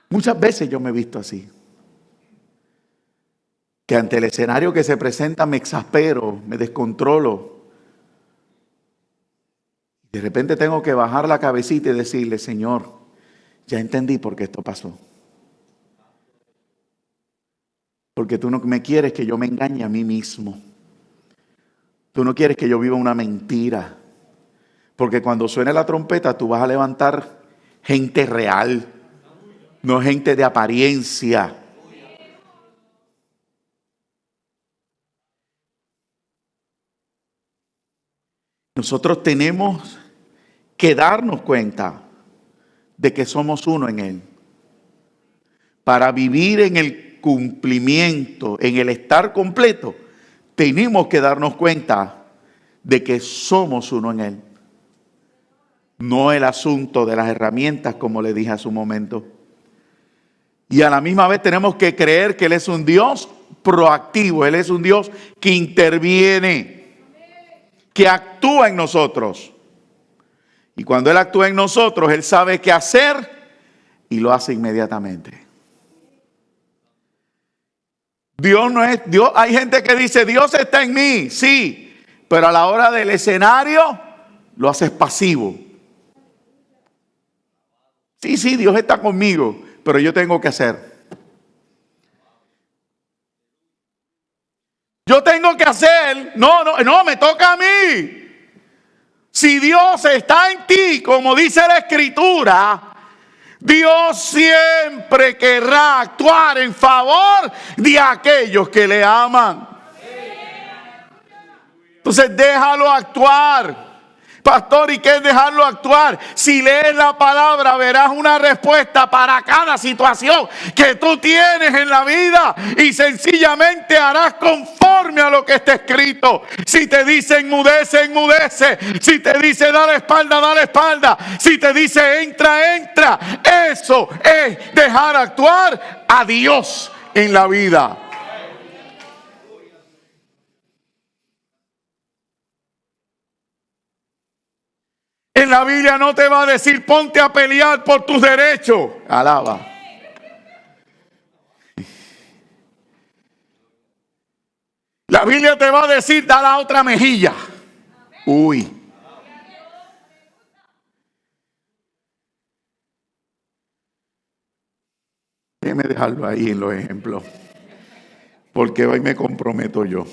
Muchas veces yo me he visto así. Que ante el escenario que se presenta me exaspero, me descontrolo. De repente tengo que bajar la cabecita y decirle, Señor, ya entendí por qué esto pasó. Porque tú no me quieres que yo me engañe a mí mismo. Tú no quieres que yo viva una mentira. Porque cuando suene la trompeta tú vas a levantar gente real, no gente de apariencia. Nosotros tenemos que darnos cuenta de que somos uno en Él. Para vivir en el cumplimiento, en el estar completo, tenemos que darnos cuenta de que somos uno en Él. No el asunto de las herramientas, como le dije hace un momento. Y a la misma vez tenemos que creer que Él es un Dios proactivo. Él es un Dios que interviene, que actúa en nosotros. Y cuando Él actúa en nosotros, Él sabe qué hacer y lo hace inmediatamente. Dios no es Dios. Hay gente que dice, Dios está en mí, sí, pero a la hora del escenario lo haces pasivo. Sí, Dios está conmigo, pero yo tengo que hacer. Yo tengo que hacer. No, me toca a mí. Si Dios está en ti, como dice la Escritura, Dios siempre querrá actuar en favor de aquellos que le aman. Entonces déjalo actuar. Pastor, ¿y qué es dejarlo actuar? Si lees la palabra, verás una respuesta para cada situación que tú tienes en la vida y sencillamente harás conforme a lo que está escrito. Si te dice enmudece, enmudece. Si te dice da la espalda, da la espalda. Si te dice entra, entra. Eso es dejar actuar a Dios en la vida. En la Biblia no te va a decir ponte a pelear por tus derechos. Alaba. La Biblia te va a decir da la otra mejilla. Uy. Déjeme dejarlo ahí en los ejemplos. Porque hoy me comprometo yo.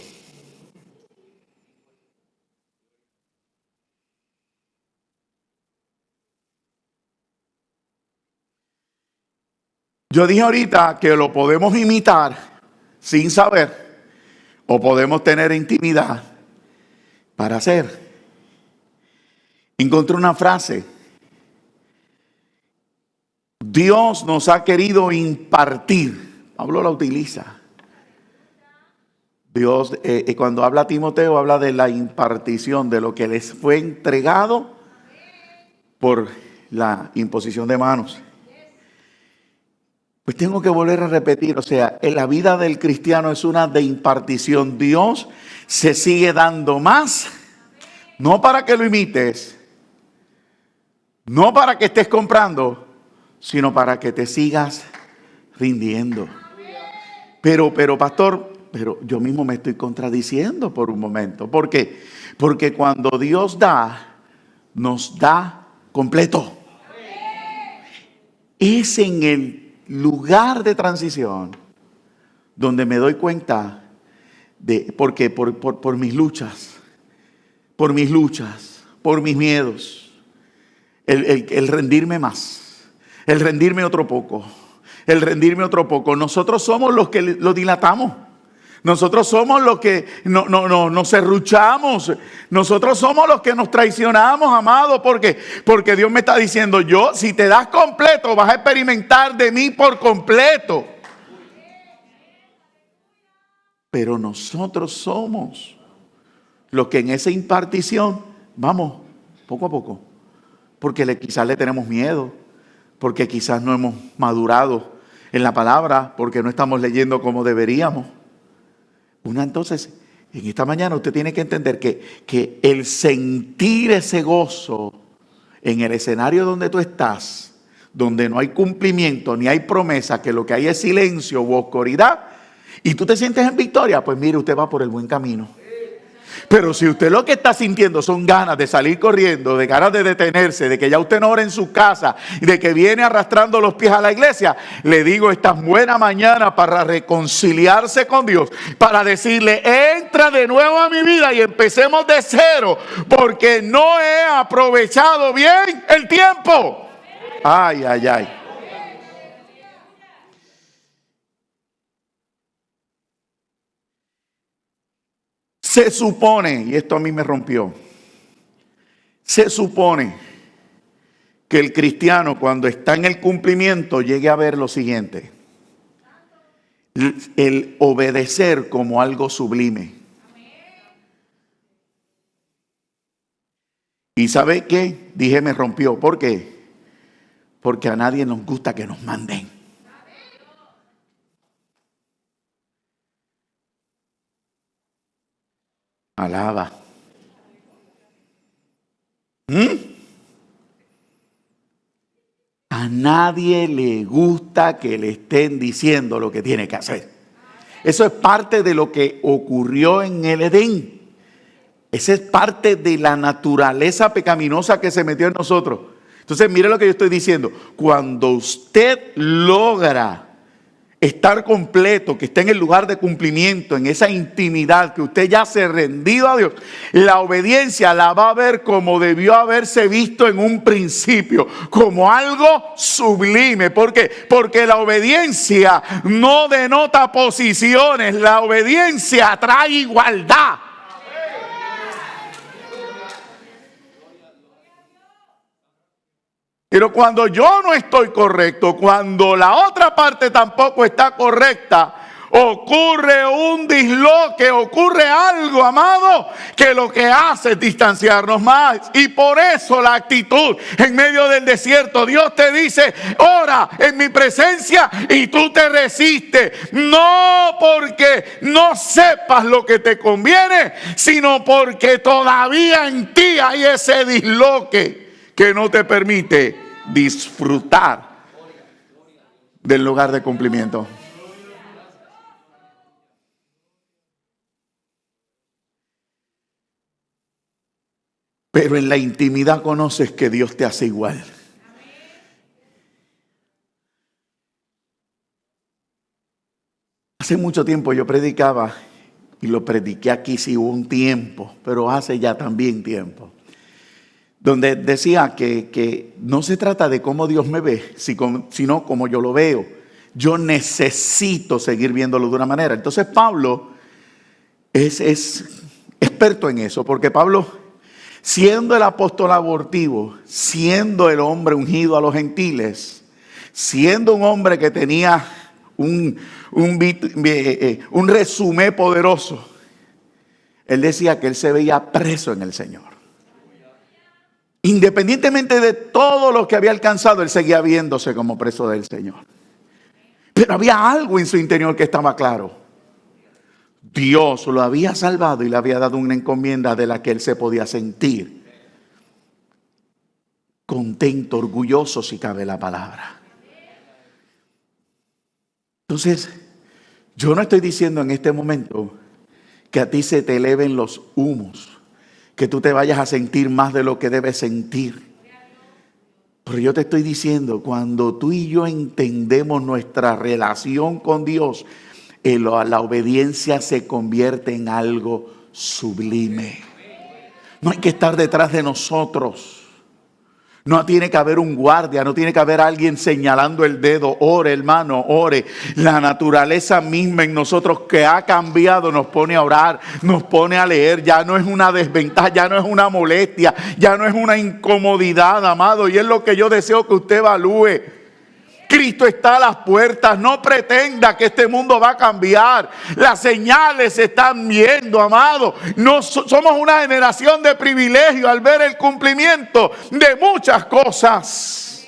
Yo dije ahorita que lo podemos imitar sin saber o podemos tener intimidad para hacer. Encontré una frase. Dios nos ha querido impartir. Pablo la utiliza. Dios, cuando habla a Timoteo, habla de la impartición, de lo que les fue entregado por la imposición de manos. Pues tengo que volver a repetir, o sea, en la vida del cristiano es una de impartición. Dios se sigue dando más, no para que lo imites, no para que estés comprando, sino para que te sigas rindiendo. Pero pastor, yo mismo me estoy contradiciendo por un momento. ¿Por qué? Porque cuando Dios da, nos da completo. Es en el lugar de transición donde me doy cuenta de porque por mis luchas, por mis miedos, el rendirme más, el rendirme otro poco, nosotros somos los que lo dilatamos. Nosotros somos los que nos serruchamos. Nosotros somos los que nos traicionamos, amado. Porque Dios me está diciendo, si te das completo, vas a experimentar de mí por completo. Pero nosotros somos los que en esa impartición vamos poco a poco. Porque quizás le tenemos miedo. Porque quizás no hemos madurado en la palabra. Porque no estamos leyendo como deberíamos. Entonces, en esta mañana usted tiene que entender que el sentir ese gozo en el escenario donde tú estás, donde no hay cumplimiento ni hay promesa, que lo que hay es silencio u oscuridad, y tú te sientes en victoria, pues mire, usted va por el buen camino. Pero si usted lo que está sintiendo son ganas de salir corriendo, de ganas de detenerse, de que ya usted no ora en su casa, de que viene arrastrando los pies a la iglesia, le digo, esta es buena mañana para reconciliarse con Dios, para decirle, entra de nuevo a mi vida y empecemos de cero, porque no he aprovechado bien el tiempo. Ay, ay, ay. Se supone, y esto a mí me rompió, se supone que el cristiano cuando está en el cumplimiento llegue a ver lo siguiente: el obedecer como algo sublime. ¿Y sabe qué? Dije, me rompió. ¿Por qué? Porque a nadie nos gusta que nos manden. Alaba. A nadie le gusta que le estén diciendo lo que tiene que hacer. Eso es parte de lo que ocurrió en el Edén. Esa es parte de la naturaleza pecaminosa que se metió en nosotros. Entonces, mire lo que yo estoy diciendo. Cuando usted logra estar completo, que esté en el lugar de cumplimiento, en esa intimidad, que usted ya se ha rendido a Dios, la obediencia la va a ver como debió haberse visto en un principio, como algo sublime. ¿Por qué? Porque la obediencia no denota posiciones, la obediencia trae igualdad. Pero cuando yo no estoy correcto, cuando la otra parte tampoco está correcta, ocurre un disloque, ocurre algo, amado, que lo que hace es distanciarnos más. Y por eso la actitud en medio del desierto, Dios te dice: ora en mi presencia, y tú te resistes. No porque no sepas lo que te conviene, sino porque todavía en ti hay ese disloque que no te permite disfrutar del lugar de cumplimiento. Pero en la intimidad conoces que Dios te hace igual. Hace mucho tiempo yo predicaba, y lo prediqué aquí sí hubo un tiempo, pero hace ya también tiempo, donde decía que no se trata de cómo Dios me ve, sino como yo lo veo. Yo necesito seguir viéndolo de una manera. Entonces Pablo es experto en eso, porque Pablo, siendo el apóstol abortivo, siendo el hombre ungido a los gentiles, siendo un hombre que tenía un resumen poderoso, él decía que él se veía preso en el Señor. Independientemente de todo lo que había alcanzado, él seguía viéndose como preso del Señor. Pero había algo en su interior que estaba claro. Dios lo había salvado y le había dado una encomienda de la que él se podía sentir contento, orgulloso, si cabe la palabra. Entonces, yo no estoy diciendo en este momento que a ti se te eleven los humos, que tú te vayas a sentir más de lo que debes sentir. Pero yo te estoy diciendo, cuando tú y yo entendemos nuestra relación con Dios, la obediencia se convierte en algo sublime. No hay que estar detrás de nosotros. No tiene que haber un guardia, no tiene que haber alguien señalando el dedo. Ore, hermano, ore. La naturaleza misma en nosotros que ha cambiado nos pone a orar, nos pone a leer. Ya no es una desventaja, ya no es una molestia, ya no es una incomodidad, amado. Y es lo que yo deseo que usted evalúe. Cristo está a las puertas. No pretenda que este mundo va a cambiar. Las señales se están viendo, amado. No somos una generación de privilegio al ver el cumplimiento de muchas cosas.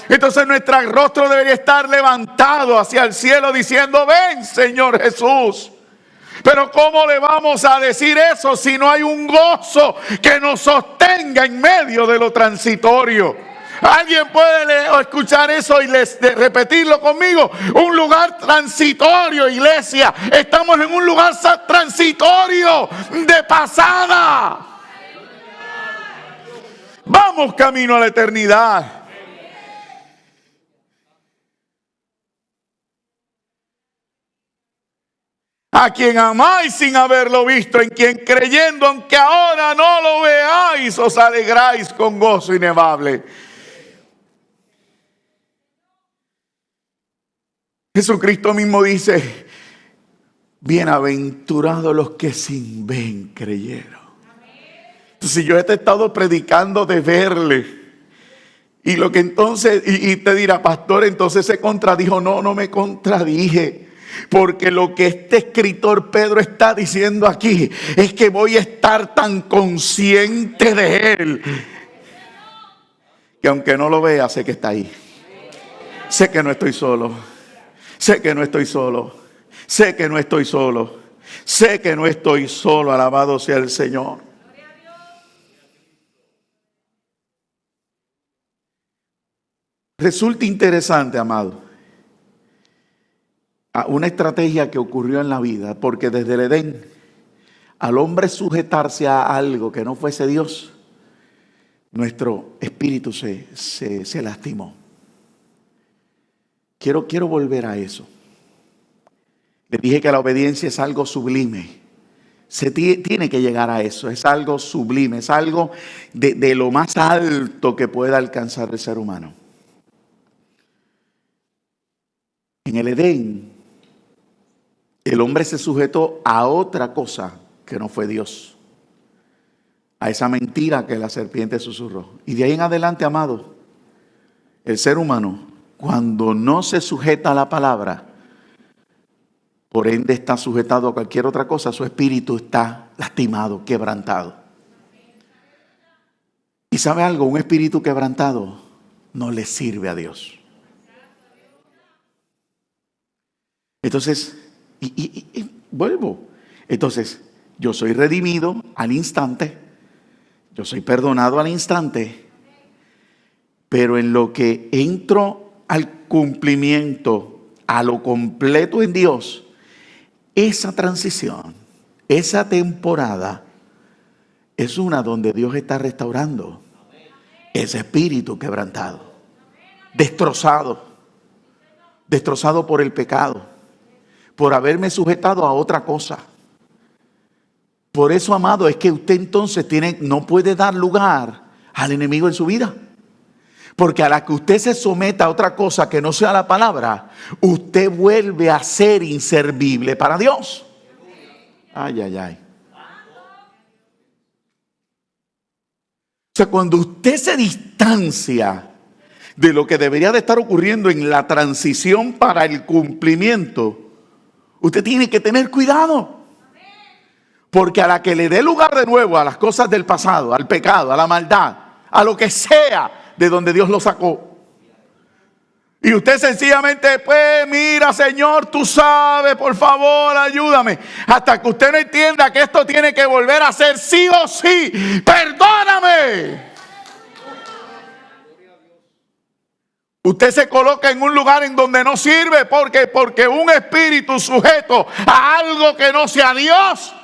Entonces nuestro rostro debería estar levantado hacia el cielo diciendo: ven, Señor Jesús. Pero ¿cómo le vamos a decir eso si no hay un gozo que nos sostenga en medio de lo transitorio? ¿Alguien puede escuchar eso y repetirlo conmigo? Un lugar transitorio, iglesia. Estamos en un lugar transitorio, de pasada. Vamos camino a la eternidad. A quien amáis sin haberlo visto, en quien creyendo, aunque ahora no lo veáis, os alegráis con gozo inefable. Jesucristo mismo dice: bienaventurados los que sin ver creyeron. Entonces yo te he estado predicando de verle. Y lo que entonces, y te dirá: pastor, entonces se contradijo. No me contradije. Porque lo que este escritor Pedro está diciendo aquí es que voy a estar tan consciente de él, que aunque no lo vea, sé que está ahí. Sé que no estoy solo. Sé que no estoy solo. Sé que no estoy solo. Sé que no estoy solo. Alabado sea el Señor. Resulta interesante, amado, una estrategia que ocurrió en la vida, porque desde el Edén, al hombre sujetarse a algo que no fuese Dios, nuestro espíritu se lastimó. Quiero volver a eso. Le dije que la obediencia es algo sublime. Se tiene que llegar a eso. Es algo sublime. Es algo de lo más alto que pueda alcanzar el ser humano. En el Edén, el hombre se sujetó a otra cosa que no fue Dios. A esa mentira que la serpiente susurró. Y de ahí en adelante, amado, el ser humano, cuando no se sujeta a la palabra, por ende está sujetado a cualquier otra cosa, su espíritu está lastimado, quebrantado. ¿Y sabe algo? Un espíritu quebrantado no le sirve a Dios. Entonces, vuelvo. Entonces, yo soy redimido al instante. Yo soy perdonado al instante. Pero en lo que entro al cumplimiento, a lo completo en Dios, esa transición, esa temporada, es una donde Dios está restaurando ese espíritu quebrantado, destrozado por el pecado, por haberme sujetado a otra cosa. Por eso, amado, es que usted entonces no puede dar lugar al enemigo en su vida. Porque a la que usted se someta a otra cosa que no sea la palabra, usted vuelve a ser inservible para Dios. Ay, ay, ay. O sea, cuando usted se distancia de lo que debería de estar ocurriendo en la transición para el cumplimiento, usted tiene que tener cuidado. Porque a la que le dé lugar de nuevo a las cosas del pasado, al pecado, a la maldad, a lo que sea de donde Dios lo sacó, y usted sencillamente, pues mira, Señor, tú sabes, por favor, ayúdame, hasta que usted no entienda que esto tiene que volver a ser sí o sí. Perdóname. Usted se coloca en un lugar en donde no sirve, porque un espíritu sujeto a algo que no sea Dios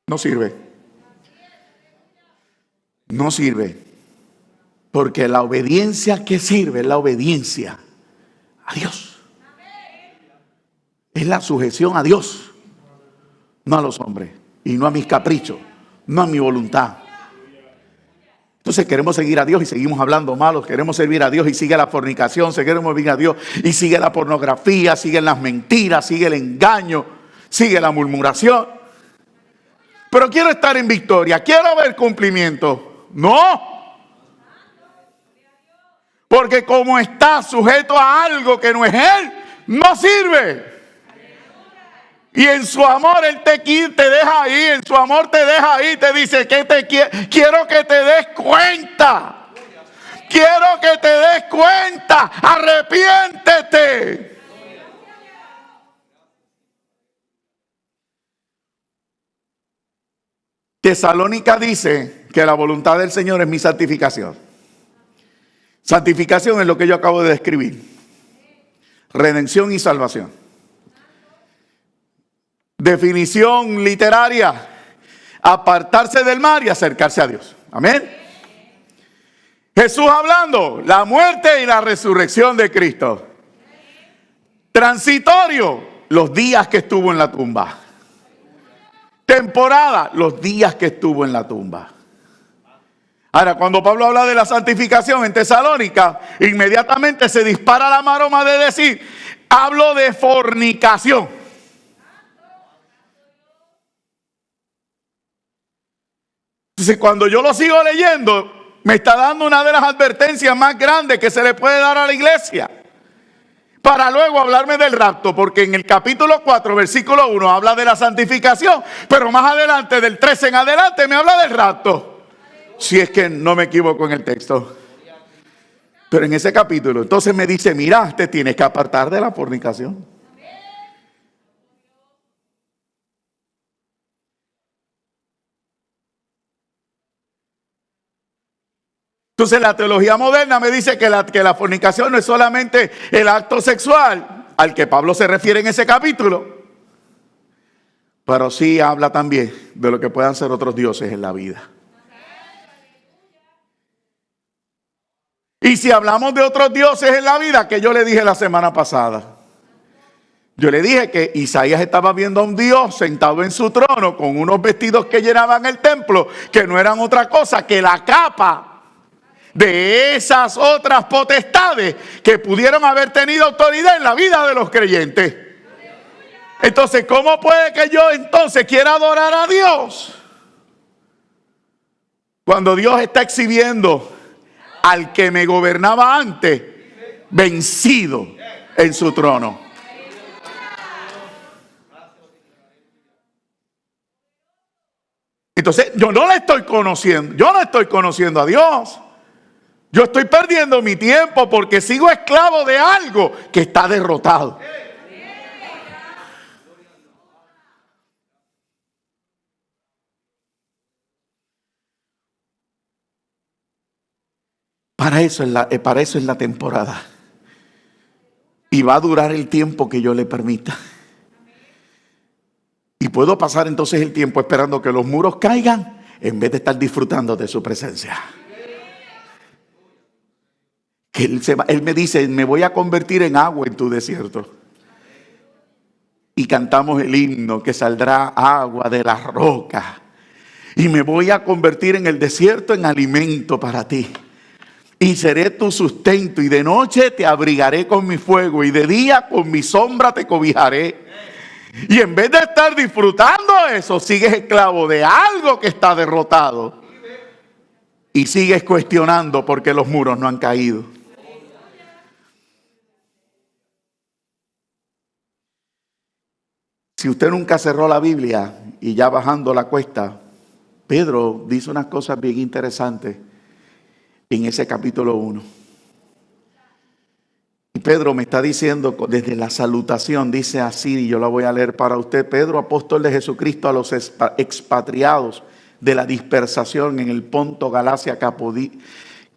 no sirve. No sirve. Porque la obediencia que sirve es la obediencia a Dios. Es la sujeción a Dios, no a los hombres, y no a mis caprichos, no a mi voluntad. Entonces queremos seguir a Dios y seguimos hablando malos, queremos servir a Dios y sigue la fornicación, queremos servir a Dios y sigue la pornografía, siguen las mentiras, sigue el engaño, sigue la murmuración. Pero quiero estar en victoria, quiero ver cumplimiento. No. Porque como está sujeto a algo que no es Él, no sirve. Y en su amor Él te deja ahí, en su amor te deja ahí, te dice que quiero que te des cuenta. Quiero que te des cuenta, arrepiéntete. Tesalónica dice que la voluntad del Señor es mi santificación. Santificación es lo que yo acabo de describir. Redención y salvación. Definición literaria: apartarse del mal y acercarse a Dios. Amén. Jesús hablando, la muerte y la resurrección de Cristo. Transitorio, los días que estuvo en la tumba. Temporada, los días que estuvo en la tumba. Ahora, cuando Pablo habla de la santificación en Tesalónica, inmediatamente se dispara la maroma de decir, hablo de fornicación. Entonces, cuando yo lo sigo leyendo, me está dando una de las advertencias más grandes que se le puede dar a la iglesia. Para luego hablarme del rapto, porque en el capítulo 4, versículo 1, habla de la santificación, pero más adelante, del 13 en adelante, me habla del rapto. Si es que no me equivoco en el texto. Pero en ese capítulo, entonces me dice, mira, te tienes que apartar de la fornicación. Entonces la teología moderna me dice que la fornicación no es solamente el acto sexual al que Pablo se refiere en ese capítulo, pero sí habla también de lo que puedan ser otros dioses en la vida. Y si hablamos de otros dioses en la vida, que yo le dije la semana pasada. Yo le dije que Isaías estaba viendo a un Dios sentado en su trono con unos vestidos que llenaban el templo, que no eran otra cosa que la capa de esas otras potestades que pudieron haber tenido autoridad en la vida de los creyentes. Entonces, ¿cómo puede que yo entonces quiera adorar a Dios cuando Dios está exhibiendo al que me gobernaba antes vencido en su trono? Entonces, yo no le estoy conociendo, yo no estoy conociendo a Dios. Yo estoy perdiendo mi tiempo porque sigo esclavo de algo que está derrotado. Para eso es la temporada. Y va a durar el tiempo que yo le permita. Y puedo pasar entonces el tiempo esperando que los muros caigan en vez de estar disfrutando de su presencia. Que él me dice, me voy a convertir en agua en tu desierto. Y cantamos el himno, que saldrá agua de la roca. Y me voy a convertir en el desierto en alimento para ti. Y seré tu sustento, y de noche te abrigaré con mi fuego, y de día con mi sombra te cobijaré. Y en vez de estar disfrutando eso, sigues esclavo de algo que está derrotado. Y sigues cuestionando por qué los muros no han caído. Si usted nunca cerró la Biblia y ya bajando la cuesta, Pedro dice unas cosas bien interesantes en ese capítulo 1. Y Pedro me está diciendo desde la salutación, dice así, y yo la voy a leer para usted. Pedro, apóstol de Jesucristo, a los expatriados de la dispersación en el Ponto, Galacia,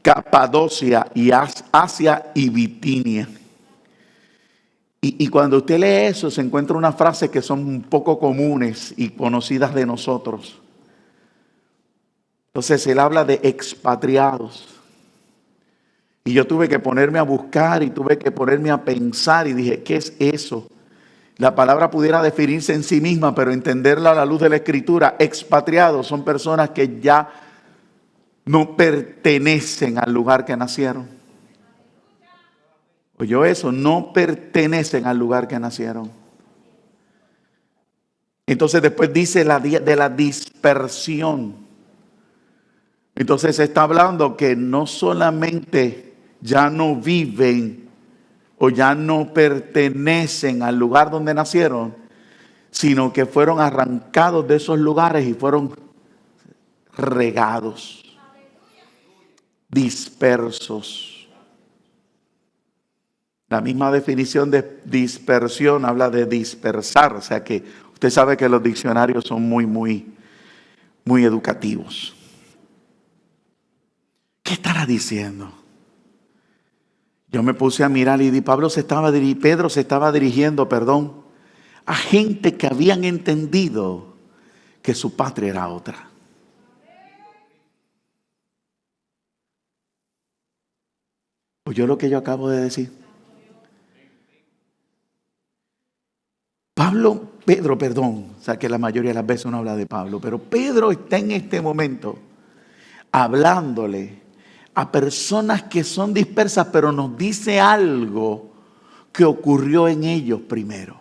Capadocia y Asia y Bitinia. Y cuando usted lee eso, se encuentra unas frases que son un poco comunes y conocidas de nosotros. Entonces él habla de expatriados. Y yo tuve que ponerme a buscar y tuve que ponerme a pensar y dije, ¿qué es eso? La palabra pudiera definirse en sí misma, pero entenderla a la luz de la Escritura. Expatriados son personas que ya no pertenecen al lugar que nacieron. ¿Oyó eso? No pertenecen al lugar que nacieron. Entonces después dice de la dispersión. Entonces se está hablando que no solamente ya no viven o ya no pertenecen al lugar donde nacieron, sino que fueron arrancados de esos lugares y fueron regados, dispersos. La misma definición de dispersión habla de dispersar, o sea que usted sabe que los diccionarios son muy educativos. ¿Qué estará diciendo? Yo me puse a mirar y Pedro se estaba dirigiendo, a gente que habían entendido que su patria era otra. ¿Oyó lo que yo acabo de decir? Pedro, o sea que la mayoría de las veces uno habla de Pablo, pero Pedro está en este momento hablándole a personas que son dispersas, pero nos dice algo que ocurrió en ellos primero.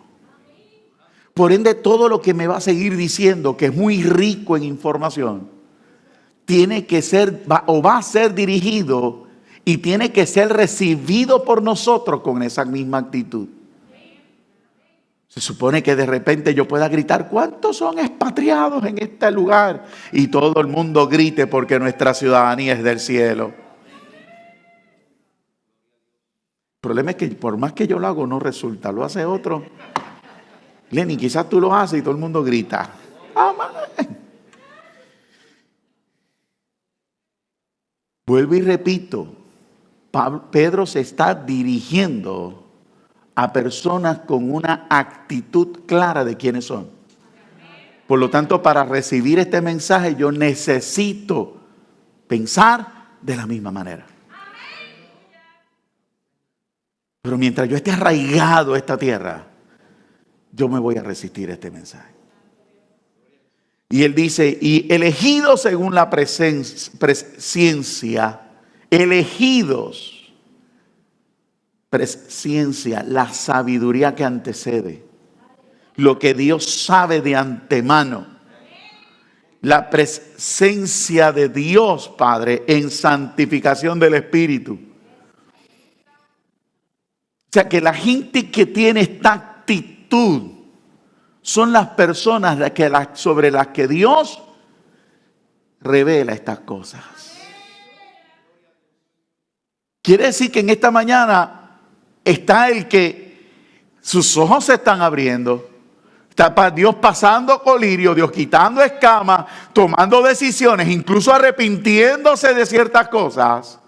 Por ende, todo lo que me va a seguir diciendo, que es muy rico en información, tiene que ser o va a ser dirigido y tiene que ser recibido por nosotros con esa misma actitud. Se supone que de repente yo pueda gritar, ¿cuántos son expatriados en este lugar? Y todo el mundo grite porque nuestra ciudadanía es del cielo. El problema es que por más que yo lo hago no resulta, lo hace otro. Lenny, quizás tú lo haces y todo el mundo grita. Amén. Vuelvo y repito, Pedro se está dirigiendo a personas con una actitud clara de quiénes son. Por lo tanto, para recibir este mensaje yo necesito pensar de la misma manera. Pero mientras yo esté arraigado a esta tierra, yo me voy a resistir a este mensaje. Y él dice, y elegidos según la presciencia, elegidos, presciencia, la sabiduría que antecede, lo que Dios sabe de antemano, la presencia de Dios Padre en santificación del Espíritu. O sea que la gente que tiene esta actitud son las personas sobre las que Dios revela estas cosas. Quiere decir que en esta mañana está el que sus ojos se están abriendo. Está Dios pasando colirio, Dios quitando escamas, tomando decisiones, incluso arrepintiéndose de ciertas cosas.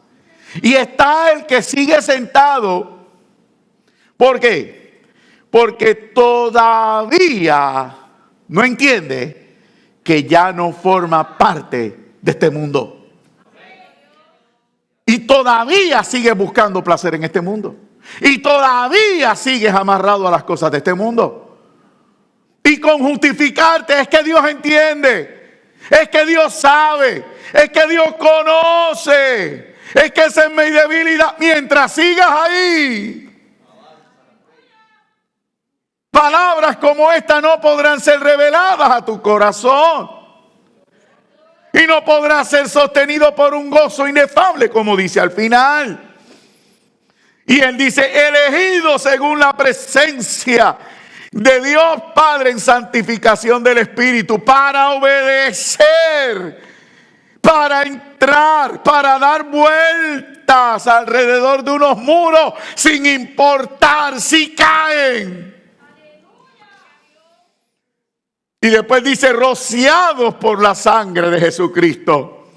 Y está el que sigue sentado. ¿Por qué? Porque todavía no entiende que ya no forma parte de este mundo. Y todavía sigue buscando placer en este mundo. Y todavía sigues amarrado a las cosas de este mundo. Y con justificarte es que Dios entiende, es que Dios sabe, es que Dios conoce, es que esa es mi debilidad. Mientras sigas ahí, palabras como esta no podrán ser reveladas a tu corazón. Y no podrá ser sostenido por un gozo inefable, como dice al final. Y él dice, elegido según la presencia de Dios Padre en santificación del Espíritu, para obedecer, para entrar, para dar vueltas alrededor de unos muros sin importar si caen. Y después dice, rociados por la sangre de Jesucristo.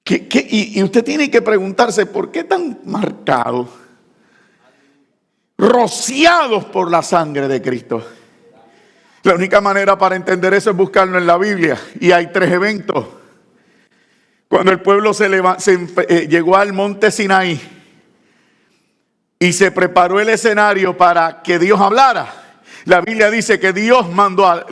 Y usted tiene que preguntarse, ¿por qué tan marcado? Rociados por la sangre de Cristo. La única manera para entender eso es buscarlo en la Biblia. Y hay 3 eventos. Cuando el pueblo llegó al monte Sinaí y se preparó el escenario para que Dios hablara. La Biblia dice que Dios mandó a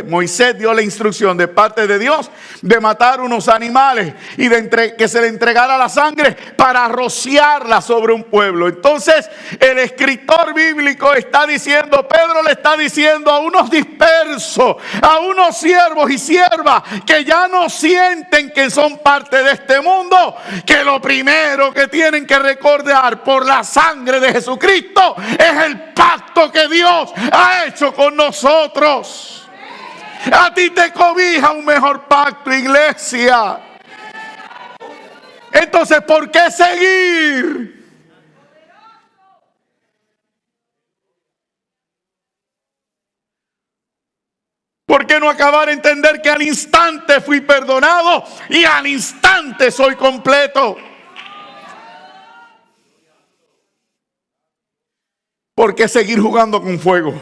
Moisés, dio la instrucción de parte de Dios de matar unos animales y que se le entregara la sangre para rociarla sobre un pueblo. Entonces el escritor bíblico está diciendo, Pedro le está diciendo a unos dispersos, a unos siervos y siervas que ya no sienten que son parte de este mundo, que lo primero que tienen que recordar por la sangre de Jesucristo es el pacto que Dios ha hecho con nosotros. A ti te cobija un mejor pacto, iglesia. Entonces, ¿por qué seguir? ¿Por qué no acabar de entender que al instante fui perdonado y al instante soy completo? ¿Por qué seguir jugando con fuego?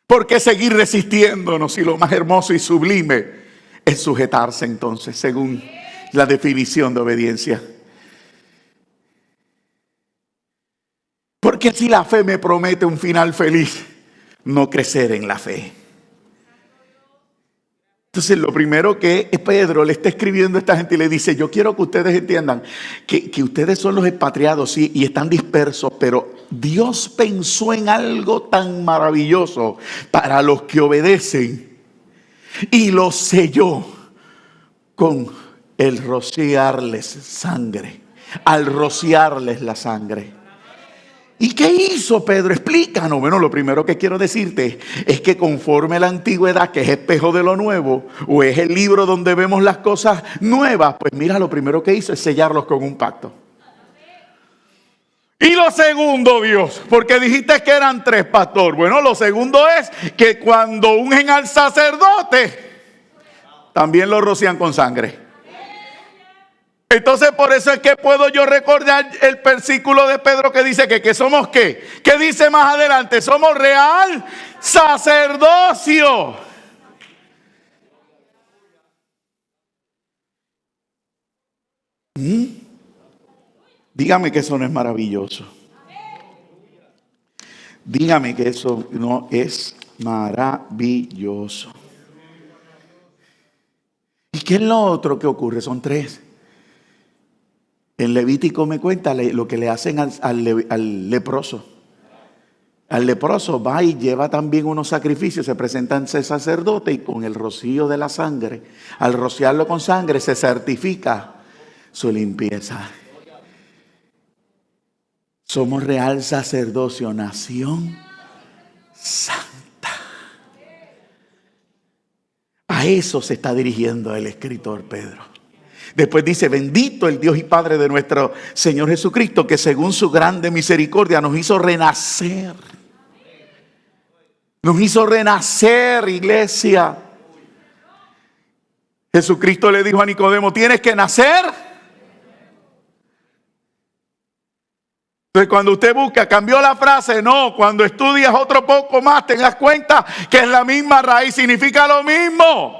¿Por qué seguir resistiéndonos si lo más hermoso y sublime es sujetarse entonces según la definición de obediencia? Porque si la fe me promete un final feliz, no crecer en la fe. Entonces lo primero que Pedro le está escribiendo a esta gente y le dice, yo quiero que ustedes entiendan que ustedes son los expatriados, sí, y están dispersos, pero Dios pensó en algo tan maravilloso para los que obedecen y los selló con el rociarles sangre, al rociarles la sangre. ¿Y qué hizo Pedro? Explícanos. Bueno, lo primero que quiero decirte es que conforme la antigüedad, que es espejo de lo nuevo, o es el libro donde vemos las cosas nuevas, pues mira, lo primero que hizo es sellarlos con un pacto. Y lo segundo, Dios, porque dijiste que eran 3, pastor. Bueno, lo segundo es que cuando ungen al sacerdote, también lo rocian con sangre. Entonces por eso es que puedo yo recordar el versículo de Pedro que dice que somos ¿qué? ¿Qué dice más adelante? Somos real sacerdocio. Dígame que eso no es maravilloso. Dígame que eso no es maravilloso. ¿Y qué es lo otro que ocurre? Son tres. En Levítico me cuenta lo que le hacen al leproso. Al leproso va y lleva también unos sacrificios, se presenta ante el sacerdote y con el rocío de la sangre, al rociarlo con sangre se certifica su limpieza. Somos real sacerdocio, nación santa. A eso se está dirigiendo el escritor Pedro. Después dice, bendito el Dios y Padre de nuestro Señor Jesucristo, que según su grande misericordia nos hizo renacer. Nos hizo renacer, iglesia. Jesucristo le dijo a Nicodemo, tienes que nacer. Entonces cuando usted busca, cambió la frase, no, cuando estudias otro poco más te das cuenta que es la misma raíz, significa lo mismo.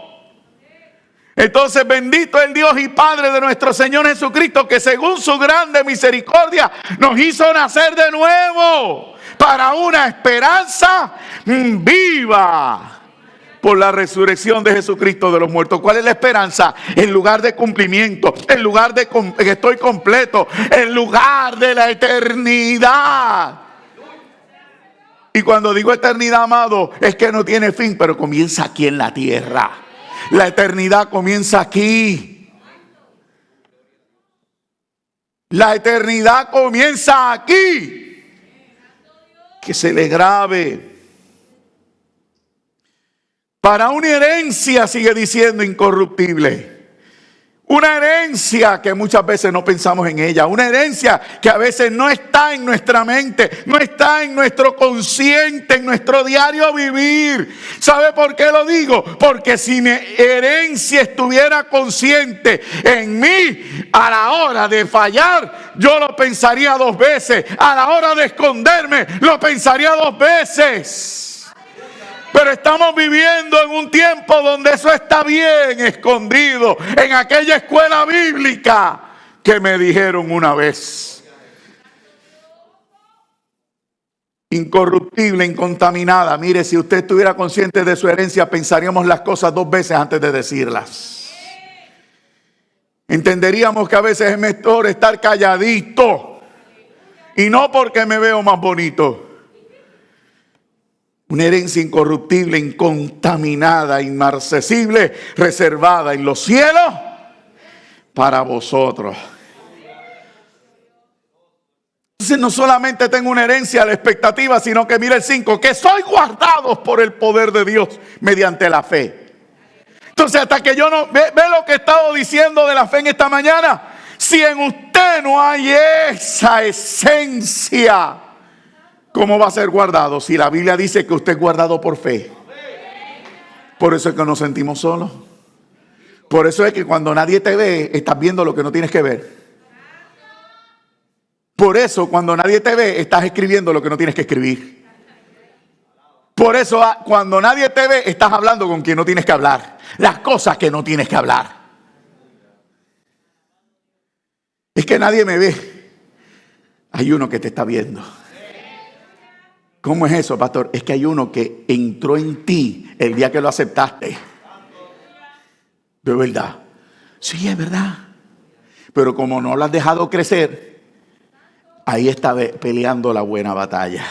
Entonces bendito el Dios y Padre de nuestro Señor Jesucristo, que según su grande misericordia nos hizo nacer de nuevo para una esperanza viva por la resurrección de Jesucristo de los muertos. ¿Cuál es la esperanza? En lugar de cumplimiento, en lugar de que estoy completo, en lugar de la eternidad. Y cuando digo eternidad, amado, es que no tiene fin, pero comienza aquí en la tierra. La eternidad comienza aquí. La eternidad comienza aquí. Que se le grabe. Para una herencia, sigue diciendo, incorruptible. Una herencia que muchas veces no pensamos en ella. Una herencia que a veces no está en nuestra mente, no está en nuestro consciente, en nuestro diario vivir. ¿Sabe por qué lo digo? Porque si mi herencia estuviera consciente en mí, a la hora de fallar, yo lo pensaría dos veces. A la hora de esconderme, lo pensaría dos veces. Pero estamos viviendo en un tiempo donde eso está bien escondido. En aquella escuela bíblica que me dijeron una vez. Incorruptible, incontaminada. Mire, si usted estuviera consciente de su herencia, pensaríamos las cosas dos veces antes de decirlas. Entenderíamos que a veces es mejor estar calladito. Y no porque me veo más bonito. Una herencia incorruptible, incontaminada, inmarcesible, reservada en los cielos para vosotros. Entonces no solamente tengo una herencia a la expectativa, sino que mira el 5, que soy guardados por el poder de Dios mediante la fe. Entonces hasta que yo no ve lo que he estado diciendo de la fe en esta mañana. Si en usted no hay esa esencia, ¿cómo va a ser guardado? Si la Biblia dice que usted es guardado por fe. Por eso es que nos sentimos solos. Por eso es que cuando nadie te ve, estás viendo lo que no tienes que ver. Por eso cuando nadie te ve, estás escribiendo lo que no tienes que escribir. Por eso cuando nadie te ve, estás hablando con quien no tienes que hablar. Las cosas que no tienes que hablar. Es que nadie me ve. Hay uno que te está viendo. ¿Cómo es eso, pastor? Es que hay uno que entró en ti el día que lo aceptaste. De verdad. Sí, es verdad. Pero como no lo has dejado crecer, ahí está peleando la buena batalla.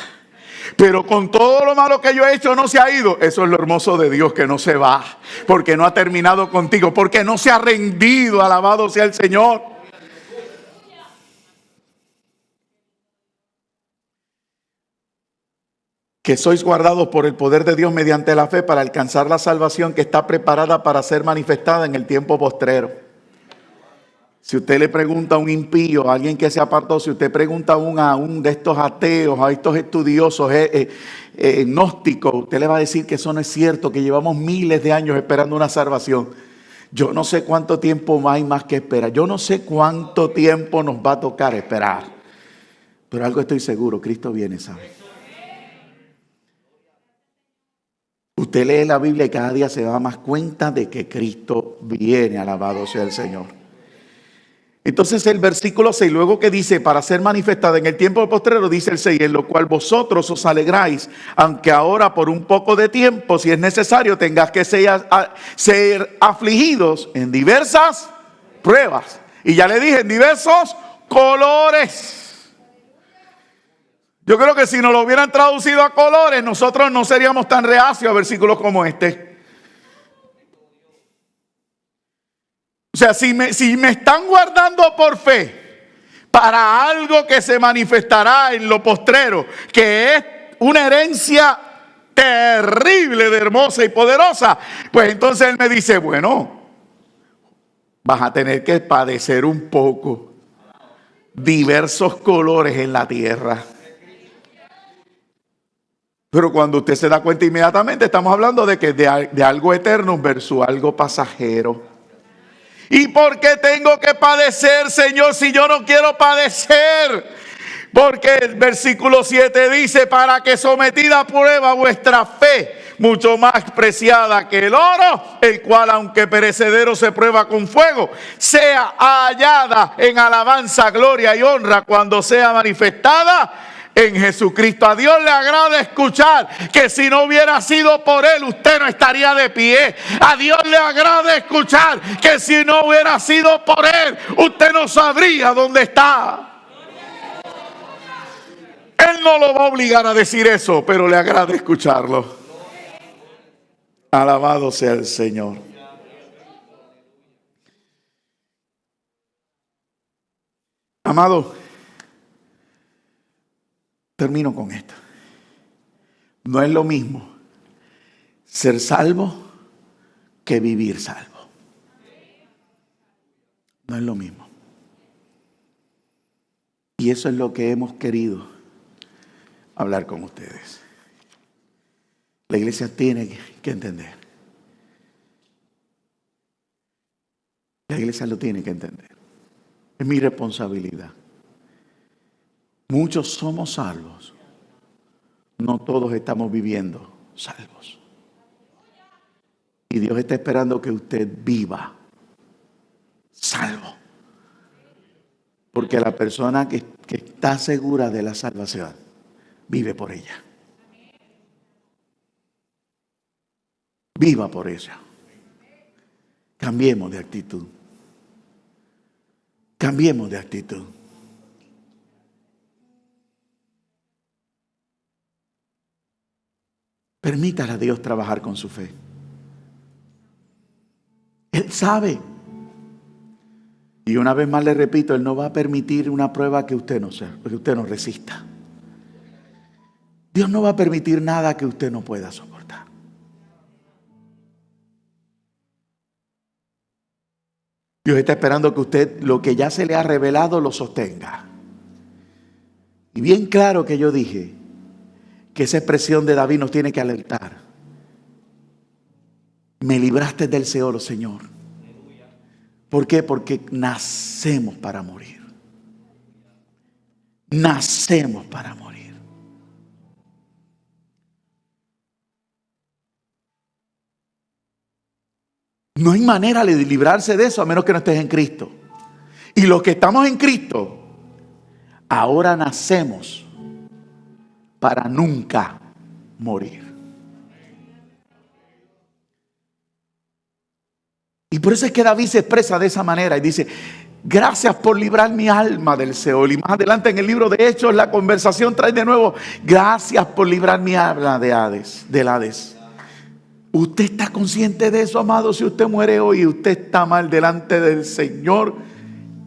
Pero con todo lo malo que yo he hecho no se ha ido. Eso es lo hermoso de Dios, que no se va. Porque no ha terminado contigo. Porque no se ha rendido. Alabado sea el Señor. Que sois guardados por el poder de Dios mediante la fe para alcanzar la salvación que está preparada para ser manifestada en el tiempo postrero. Si usted le pregunta a un impío, a alguien que se apartó, si usted pregunta a un de estos ateos, a estos estudiosos gnósticos, usted le va a decir que eso no es cierto, que llevamos miles de años esperando una salvación. Yo no sé cuánto tiempo hay más que esperar. Yo no sé cuánto tiempo nos va a tocar esperar. Pero algo estoy seguro, Cristo viene, ¿sabe? Usted lee la Biblia y cada día se da más cuenta de que Cristo viene, alabado sea el Señor. Entonces el versículo 6, luego que dice, para ser manifestada en el tiempo postrero, dice el 6, en lo cual vosotros os alegráis, aunque ahora por un poco de tiempo, si es necesario, tengas que ser afligidos en diversas pruebas. Y ya le dije, en diversos colores. Yo creo que si nos lo hubieran traducido a colores, nosotros no seríamos tan reacios a versículos como este. O sea, si me están guardando por fe para algo que se manifestará en lo postrero, que es una herencia terrible, de hermosa y poderosa, pues entonces Él me dice, bueno, vas a tener que padecer un poco, diversos colores en la tierra. Pero cuando usted se da cuenta inmediatamente, estamos hablando de que de algo eterno versus algo pasajero. ¿Y por qué tengo que padecer, Señor, si yo no quiero padecer? Porque el versículo 7 dice, para que sometida a prueba vuestra fe, mucho más preciada que el oro, el cual aunque perecedero se prueba con fuego, sea hallada en alabanza, gloria y honra cuando sea manifestada en Jesucristo. A Dios le agrada escuchar que si no hubiera sido por Él, usted no estaría de pie. A Dios le agrada escuchar que si no hubiera sido por Él, usted no sabría dónde está. Él no lo va a obligar a decir eso, pero le agrada escucharlo. Alabado sea el Señor. Amado, termino con esto. No es lo mismo ser salvo que vivir salvo. No es lo mismo. Y eso es lo que hemos querido hablar con ustedes. La iglesia tiene que entender. La iglesia lo tiene que entender. Es mi responsabilidad. Muchos somos salvos. No todos estamos viviendo salvos. Y Dios está esperando que usted viva salvo. Porque la persona que está segura de la salvación vive por ella. Viva por ella. Cambiemos de actitud. Cambiemos de actitud. Permítale a Dios trabajar con su fe. Él sabe. Y una vez más le repito, Él no va a permitir una prueba que usted no resista. Dios no va a permitir nada que usted no pueda soportar. Dios está esperando que usted lo que ya se le ha revelado lo sostenga. Y bien claro que yo dije que esa expresión de David nos tiene que alertar. Me libraste del Seol, Señor. ¿Por qué? Porque nacemos para morir. Nacemos para morir. No hay manera de librarse de eso a menos que no estés en Cristo. Y los que estamos en Cristo, ahora nacemos para nunca morir. Y por eso es que David se expresa de esa manera y dice, gracias por librar mi alma del Seol. Y más adelante en el libro de Hechos la conversación trae de nuevo, gracias por librar mi alma del Hades. ¿Usted está consciente de eso, amado? Si usted muere hoy y usted está mal delante del Señor,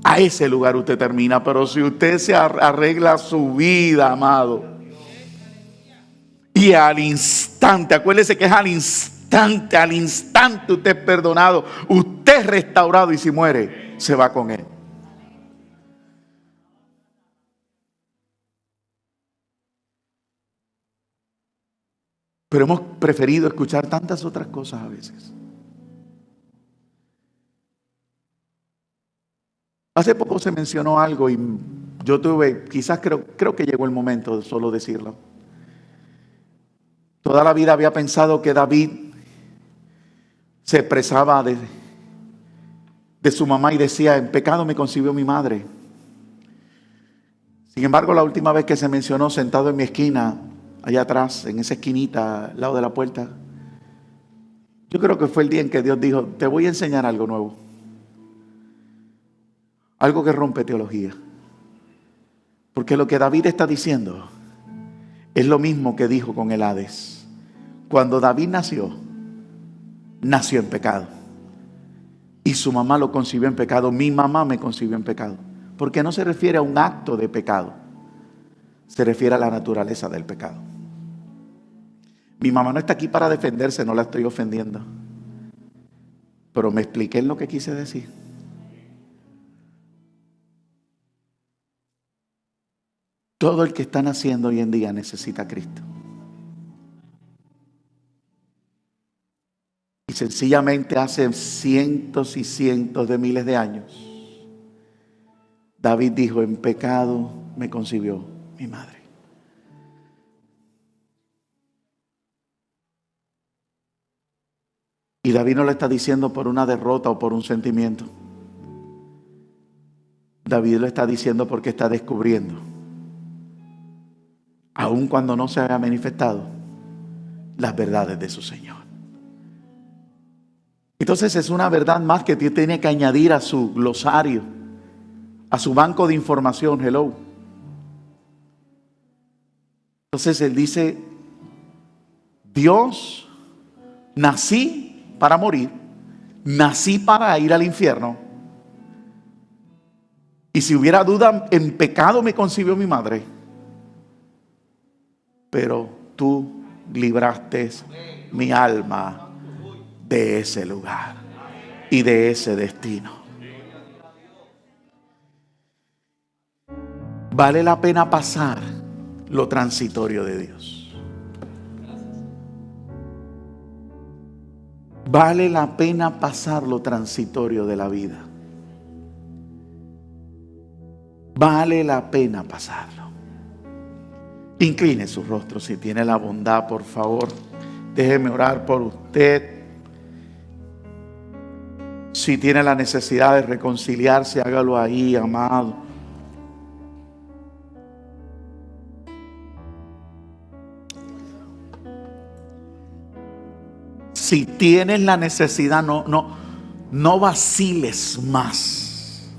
a ese lugar usted termina. Pero si usted se arregla su vida, amado, y al instante, acuérdese que es al instante usted es perdonado, usted es restaurado, y si muere, se va con Él. Pero hemos preferido escuchar tantas otras cosas a veces. Hace poco se mencionó algo y yo quizás creo que llegó el momento de solo decirlo. Toda la vida había pensado que David se expresaba de su mamá y decía, en pecado me concibió mi madre. Sin embargo, la última vez que se mencionó, sentado en mi esquina, allá atrás, en esa esquinita, al lado de la puerta, yo creo que fue el día en que Dios dijo, te voy a enseñar algo nuevo. Algo que rompe teología. Porque lo que David está diciendo es lo mismo que dijo con el Hades. Cuando David nació en pecado. Y su mamá lo concibió en pecado. Mi mamá me concibió en pecado. Porque no se refiere a un acto de pecado. Se refiere a la naturaleza del pecado. Mi mamá no está aquí para defenderse, no la estoy ofendiendo. Pero me expliqué lo que quise decir. Todo el que está naciendo hoy en día necesita a Cristo. Y sencillamente hace cientos y cientos de miles de años, David dijo, en pecado me concibió mi madre. Y David no lo está diciendo por una derrota o por un sentimiento. David lo está diciendo porque está descubriendo, aun cuando no se haya manifestado, las verdades de su Señor. Entonces es una verdad más que tiene que añadir a su glosario, a su banco de información. Hello. Entonces él dice, Dios, nací para morir, nací para ir al infierno. Y si hubiera duda, en pecado me concibió mi madre. Pero tú libraste mi alma de ese lugar y de ese destino. Vale la pena pasar lo transitorio de Dios. Vale la pena pasar lo transitorio de la vida. Vale la pena pasarlo. Incline su rostro si tiene la bondad, por favor. Déjeme orar por usted. Si tiene la necesidad de reconciliarse, hágalo ahí, amado. Si tienes la necesidad, no vaciles más.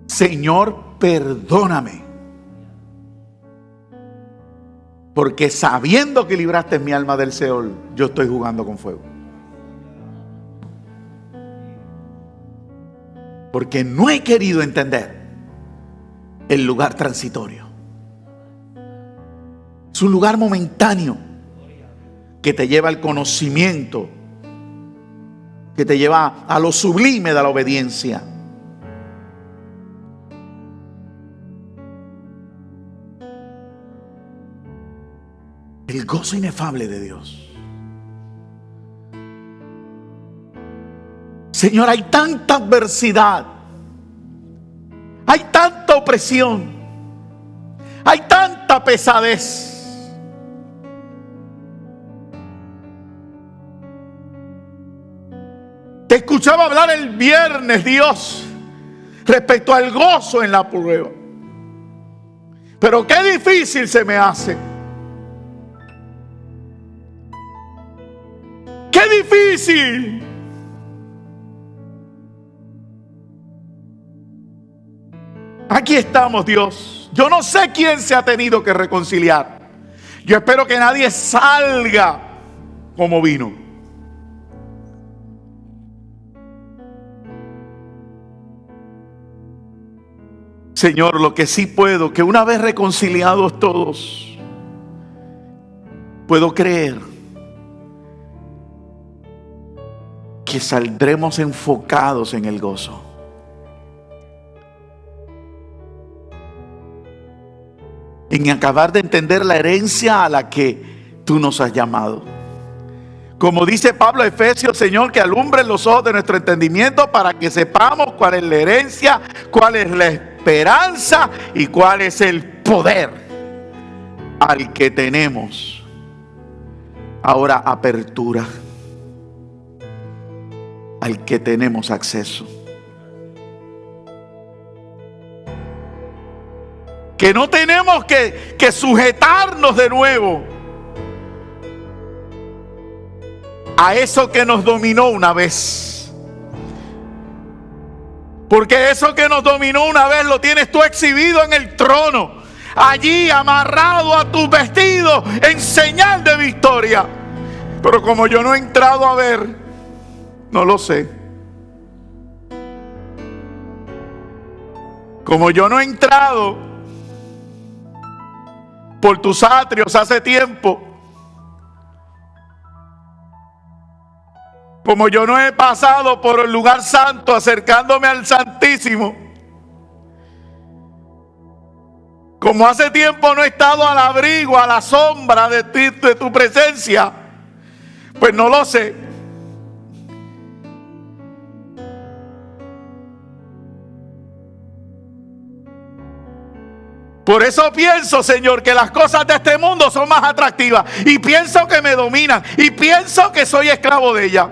Señor, perdóname. Porque sabiendo que libraste mi alma del Seol, yo estoy jugando con fuego. Porque no he querido entender el lugar transitorio. Es un lugar momentáneo que te lleva al conocimiento, que te lleva a lo sublime de la obediencia. El gozo inefable de Dios. Señor, hay tanta adversidad, hay tanta opresión, hay tanta pesadez. Te escuchaba hablar el viernes, Dios, respecto al gozo en la prueba. Pero qué difícil se me hace. ¡Qué difícil! Aquí estamos, Dios. Yo no sé quién se ha tenido que reconciliar. Yo espero que nadie salga como vino. Señor, lo que sí puedo, que una vez reconciliados todos, puedo creer que saldremos enfocados en el gozo. En acabar de entender la herencia a la que tú nos has llamado. Como dice Pablo a Efesios, Señor, que alumbre los ojos de nuestro entendimiento para que sepamos cuál es la herencia, cuál es la esperanza y cuál es el poder al que tenemos ahora apertura. al que tenemos acceso. Que no tenemos que sujetarnos de nuevo a eso que nos dominó una vez. Porque eso que nos dominó una vez lo tienes tú exhibido en el trono, allí amarrado a tus vestidos en señal de victoria. Pero como yo no he entrado a ver, no lo sé. Como yo no he entrado por tus atrios hace tiempo, como yo no he pasado por el lugar santo acercándome al Santísimo, como hace tiempo no he estado al abrigo, a la sombra de tu presencia, pues no lo sé. Por eso pienso, Señor, que las cosas de este mundo son más atractivas. Y pienso que me dominan. Y pienso que soy esclavo de ellas.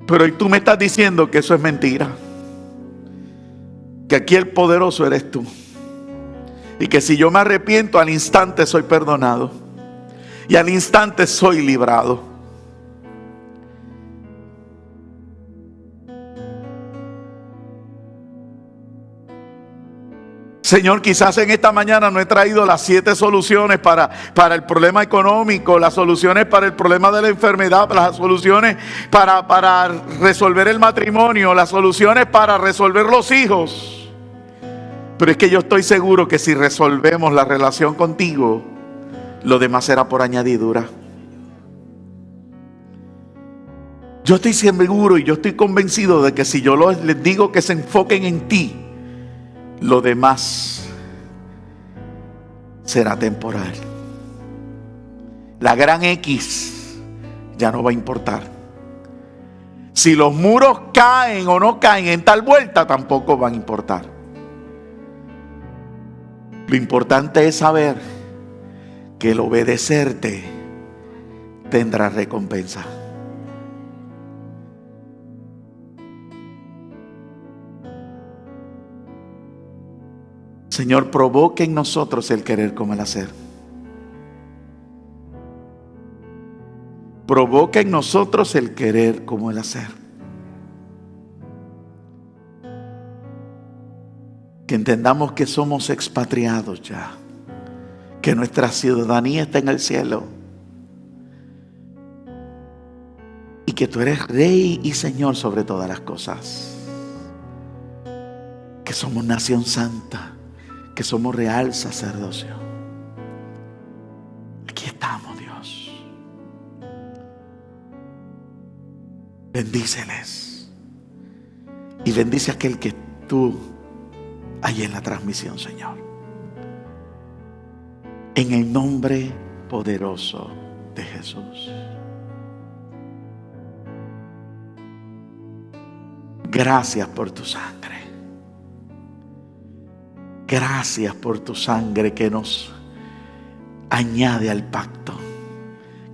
Pero hoy tú me estás diciendo que eso es mentira. Que aquí el poderoso eres tú. Y que si yo me arrepiento, al instante soy perdonado. Y al instante soy librado. Señor, quizás en esta mañana no he traído las 7 soluciones para el problema económico, las soluciones para el problema de la enfermedad, las soluciones para resolver el matrimonio, las soluciones para resolver los hijos. Pero es que yo estoy seguro que si resolvemos la relación contigo, lo demás será por añadidura. Yo estoy seguro y yo estoy convencido de que si yo les digo que se enfoquen en ti, lo demás será temporal. La gran X ya no va a importar. Si los muros caen o no caen en tal vuelta, tampoco van a importar. Lo importante es saber que el obedecerte tendrá recompensa. Señor, provoque en nosotros el querer como el hacer. Provoque en nosotros el querer como el hacer. Que entendamos que somos expatriados ya. Que nuestra ciudadanía está en el cielo. Y que tú eres Rey y Señor sobre todas las cosas. Que somos nación santa. Que somos real sacerdocio. Aquí estamos, Dios. Bendíceles. Y bendice a aquel que tú hay en la transmisión, Señor. En el nombre poderoso de Jesús. Gracias por tu sangre. Gracias por tu sangre que nos añade al pacto,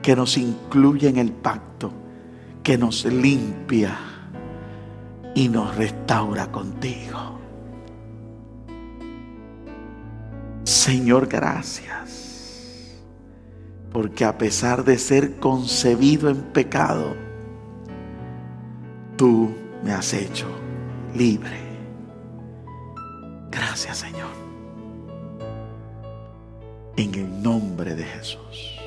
que nos incluye en el pacto, que nos limpia y nos restaura contigo. Señor, gracias, porque a pesar de ser concebido en pecado, tú me has hecho libre. Gracias, Señor. En el nombre de Jesús.